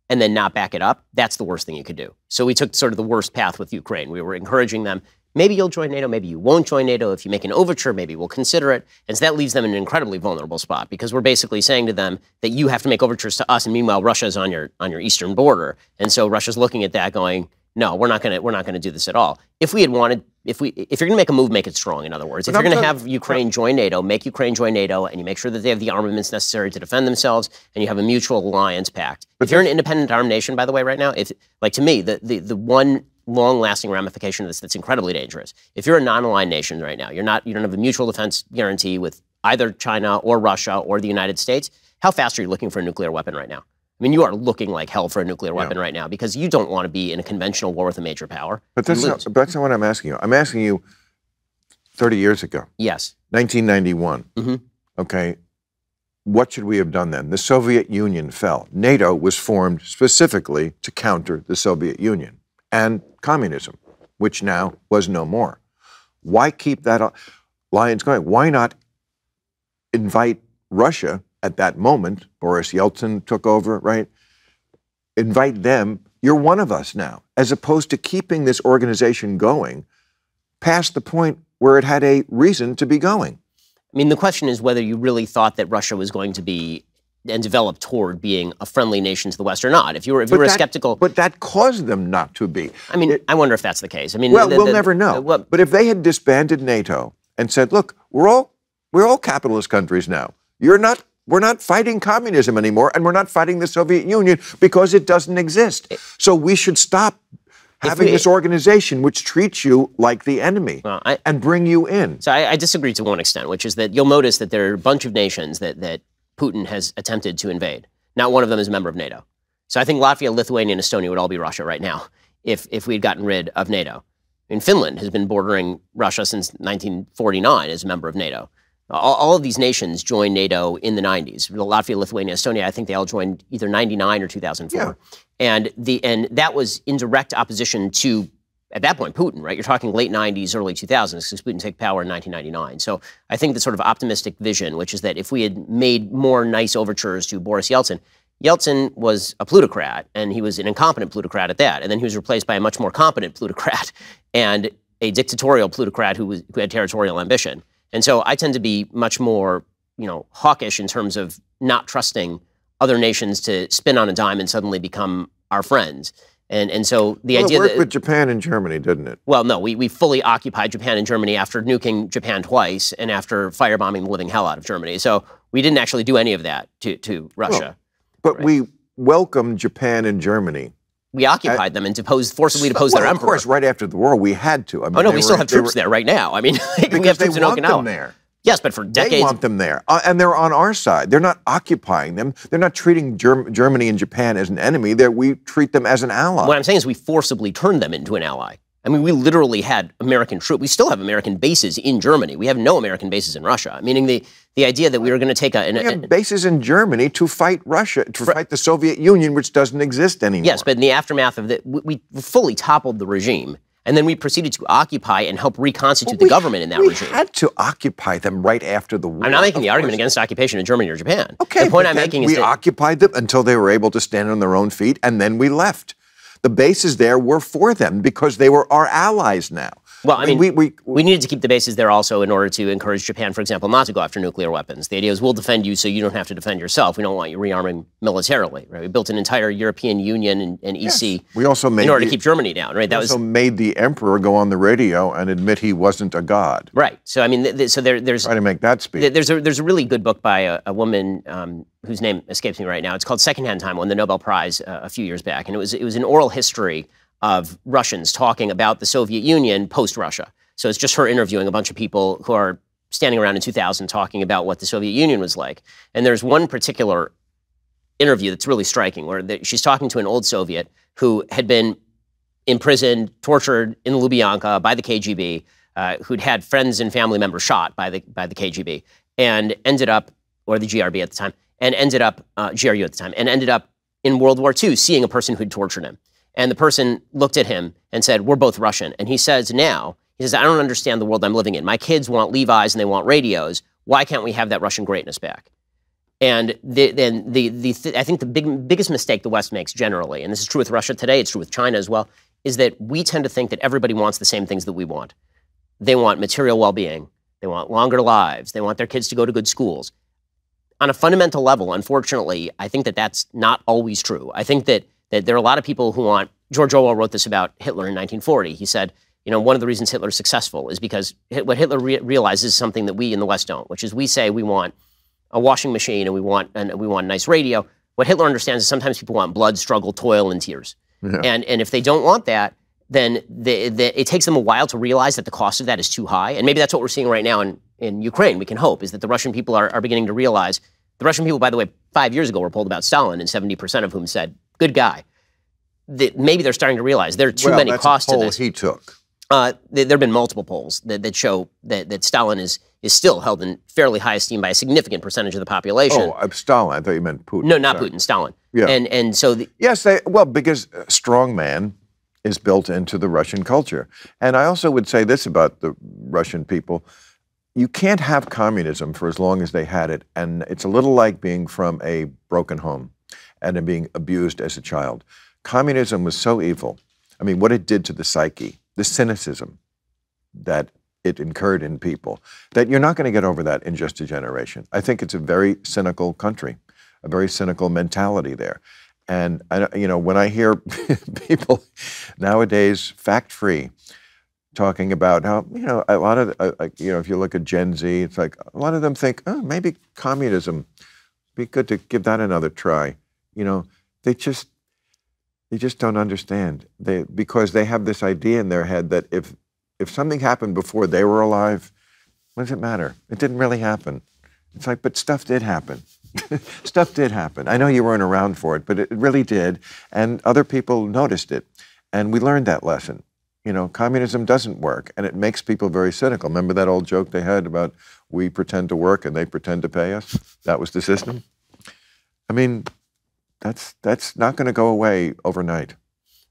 and then not back it up, that's the worst thing you could do. So we took sort of the worst path with Ukraine. We were encouraging them, maybe you'll join NATO, maybe you won't join NATO. If you make an overture, maybe we'll consider it. And so that leaves them in an incredibly vulnerable spot because we're basically saying to them that you have to make overtures to us, and meanwhile Russia's on your eastern border. And so Russia's looking at that going, no, we're not gonna do this at all. If we had wanted, if you're gonna make a move, make it strong. In other words, if you're gonna have Ukraine join NATO, make Ukraine join NATO, and you make sure that they have the armaments necessary to defend themselves, and you have a mutual alliance pact. If you're an independent armed nation, by the way, right now, to me, the one long-lasting ramification of this that's incredibly dangerous. If you're a non-aligned nation right now, you don't have a mutual defense guarantee with either China or Russia or the United States. How fast are you looking for a nuclear weapon right now? I mean, you are looking like hell for a nuclear weapon right now because you don't want to be in a conventional war with a major power. But that's not what I'm asking you. I'm asking you 30 years ago. Yes. 1991. Mm-hmm. Okay. What should we have done then? The Soviet Union fell. NATO was formed specifically to counter the Soviet Union and communism, which now was no more. Why keep that alliance going? Why not invite Russia? At that moment, Boris Yeltsin took over, right? Invite them. You're one of us now, as opposed to keeping this organization going past the point where it had a reason to be going. I mean, the question is whether you really thought that Russia was going to be and develop toward being a friendly nation to the West or not. If you were skeptical, but that caused them not to be. I mean, I wonder if that's the case. I mean, well, we'll never know. But if they had disbanded NATO and said, "Look, we're all capitalist countries now. We're not fighting communism anymore, and we're not fighting the Soviet Union because it doesn't exist. So we should stop having this organization which treats you like the enemy and bring you in." So I disagree to one extent, which is that you'll notice that there are a bunch of nations that Putin has attempted to invade. Not one of them is a member of NATO. So I think Latvia, Lithuania, and Estonia would all be Russia right now if we had gotten rid of NATO. I mean, Finland has been bordering Russia since 1949 as a member of NATO. All of these nations joined NATO in the 90s. Latvia, Lithuania, Estonia, I think they all joined either 99 or 2004. Yeah. And that was in direct opposition to, at that point, Putin, right? You're talking late 90s, early 2000s, because Putin took power in 1999. So I think the sort of optimistic vision, which is that if we had made more nice overtures to Boris Yeltsin, Yeltsin was a plutocrat, and he was an incompetent plutocrat at that. And then he was replaced by a much more competent plutocrat and a dictatorial plutocrat who had territorial ambition. And so I tend to be much more, hawkish in terms of not trusting other nations to spin on a dime and suddenly become our friends. And so the idea that it worked with Japan and Germany, didn't it? Well, no, we fully occupied Japan and Germany after nuking Japan twice and after firebombing the living hell out of Germany. So we didn't actually do any of that to Russia. But we welcomed Japan and Germany. We occupied them and forcibly deposed their emperor. Of course, right after the war, we had to. I mean, we still have troops there right now. I mean, we have troops in Okinawa. Them there. Yes, but for decades. They want them there. And they're on our side. They're not occupying them. They're not treating Germany and Japan as an enemy. We treat them as an ally. What I'm saying is we forcibly turned them into an ally. I mean, we literally had American troops. We still have American bases in Germany. We have no American bases in Russia. Meaning the idea that we were going to take we have bases in Germany to fight Russia, to fight the Soviet Union, which doesn't exist anymore. Yes, but in the aftermath of that, we fully toppled the regime. And then we proceeded to occupy and help reconstitute the government in that regime. We had to occupy them right after the war. I'm not making the argument against occupation in Germany or Japan. Okay, the point I'm making is we occupied them until they were able to stand on their own feet, and then we left. The bases there were for them because they were our allies now. Well, I mean, we needed to keep the bases there also in order to encourage Japan, for example, not to go after nuclear weapons. The idea is we'll defend you so you don't have to defend yourself. We don't want you rearming militarily. Right? We built an entire European Union and EC in order to keep Germany down. Right? We also made the emperor go on the radio and admit he wasn't a god. Right. So I mean, there's try to make that speech. There's a really good book by a woman whose name escapes me right now. It's called Secondhand Time, won the Nobel Prize a few years back, and it was an oral history of Russians talking about the Soviet Union post-Russia. So it's just her interviewing a bunch of people who are standing around in 2000 talking about what the Soviet Union was like. And there's one particular interview that's really striking where she's talking to an old Soviet who had been imprisoned, tortured in Lubyanka by the KGB, who'd had friends and family members shot by the KGB, and ended up, or the GRB at the time, and ended up, GRU at the time, and ended up in World War II seeing a person who'd tortured him. And the person looked at him and said, we're both Russian. And he says now, he says, I don't understand the world I'm living in. My kids want Levi's and they want radios. Why can't we have that Russian greatness back? And I think the biggest mistake the West makes generally, and this is true with Russia today, it's true with China as well, is that we tend to think that everybody wants the same things that we want. They want material well-being. They want longer lives. They want their kids to go to good schools. On a fundamental level, unfortunately, I think that that's not always true. I think that there are a lot of people who want, George Orwell wrote this about Hitler in 1940. He said, one of the reasons Hitler's successful is because what Hitler realizes is something that we in the West don't, which is we say we want a washing machine and we want a nice radio. What Hitler understands is sometimes people want blood, struggle, toil, and tears. Yeah. And if they don't want that, then it takes them a while to realize that the cost of that is too high. And maybe that's what we're seeing right now in Ukraine. We can hope is that the Russian people are beginning to realize. The Russian people, by the way, 5 years ago were polled about Stalin, and 70% of whom said, good guy. Maybe they're starting to realize there are too many costs to this. He took. There have been multiple polls that show that Stalin is still held in fairly high esteem by a significant percentage of the population. Oh, Stalin. I thought you meant Putin. No, not Putin, Stalin. Yeah. And so... Yes, because strong man is built into the Russian culture. And I also would say this about the Russian people. You can't have communism for as long as they had it. And it's a little like being from a broken home and being abused as a child. Communism was so evil. I mean, what it did to the psyche, the cynicism that it incurred in people, that you're not going to get over that in just a generation. I think it's a very cynical country, a very cynical mentality there. And, when I hear people nowadays, fact-free, talking about how, a lot of, if you look at Gen Z, it's like a lot of them think, oh, maybe communism, be good to give that another try. They just don't understand. Because they have this idea in their head that if something happened before they were alive, what does it matter? It didn't really happen. It's like, but stuff did happen. Stuff did happen. I know you weren't around for it, but it really did. And other people noticed it. And we learned that lesson. Communism doesn't work, and it makes people very cynical. Remember that old joke they had about we pretend to work and they pretend to pay us? That was the system. I mean, that's not going to go away overnight.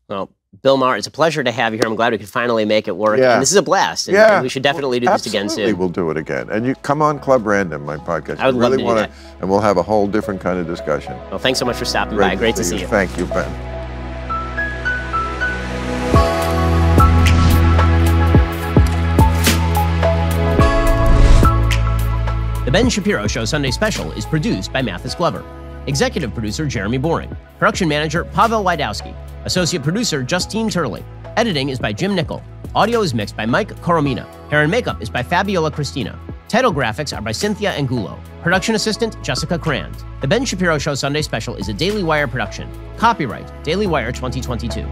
Well, Bill Maher, it's a pleasure to have you here. I'm glad we could finally make it work. Yeah. And this is a blast. And we should definitely do this again soon. Absolutely, we'll do it again. And you come on Club Random, my podcast. I would love to do that. And we'll have a whole different kind of discussion. Well, thanks so much for stopping by. Great to see you. Thank you, Ben. The Ben Shapiro Show Sunday Special is produced by Mathis Glover. Executive producer Jeremy Boring. Production manager Pavel Wydowski. Associate producer Justine Turley. Editing is by Jim Nickel. Audio is mixed by Mike Coromina. Hair and makeup is by Fabiola Cristina. Title graphics are by Cynthia Angulo. Production assistant Jessica Crand. The Ben Shapiro Show Sunday Special is a Daily Wire production. Copyright Daily Wire 2022.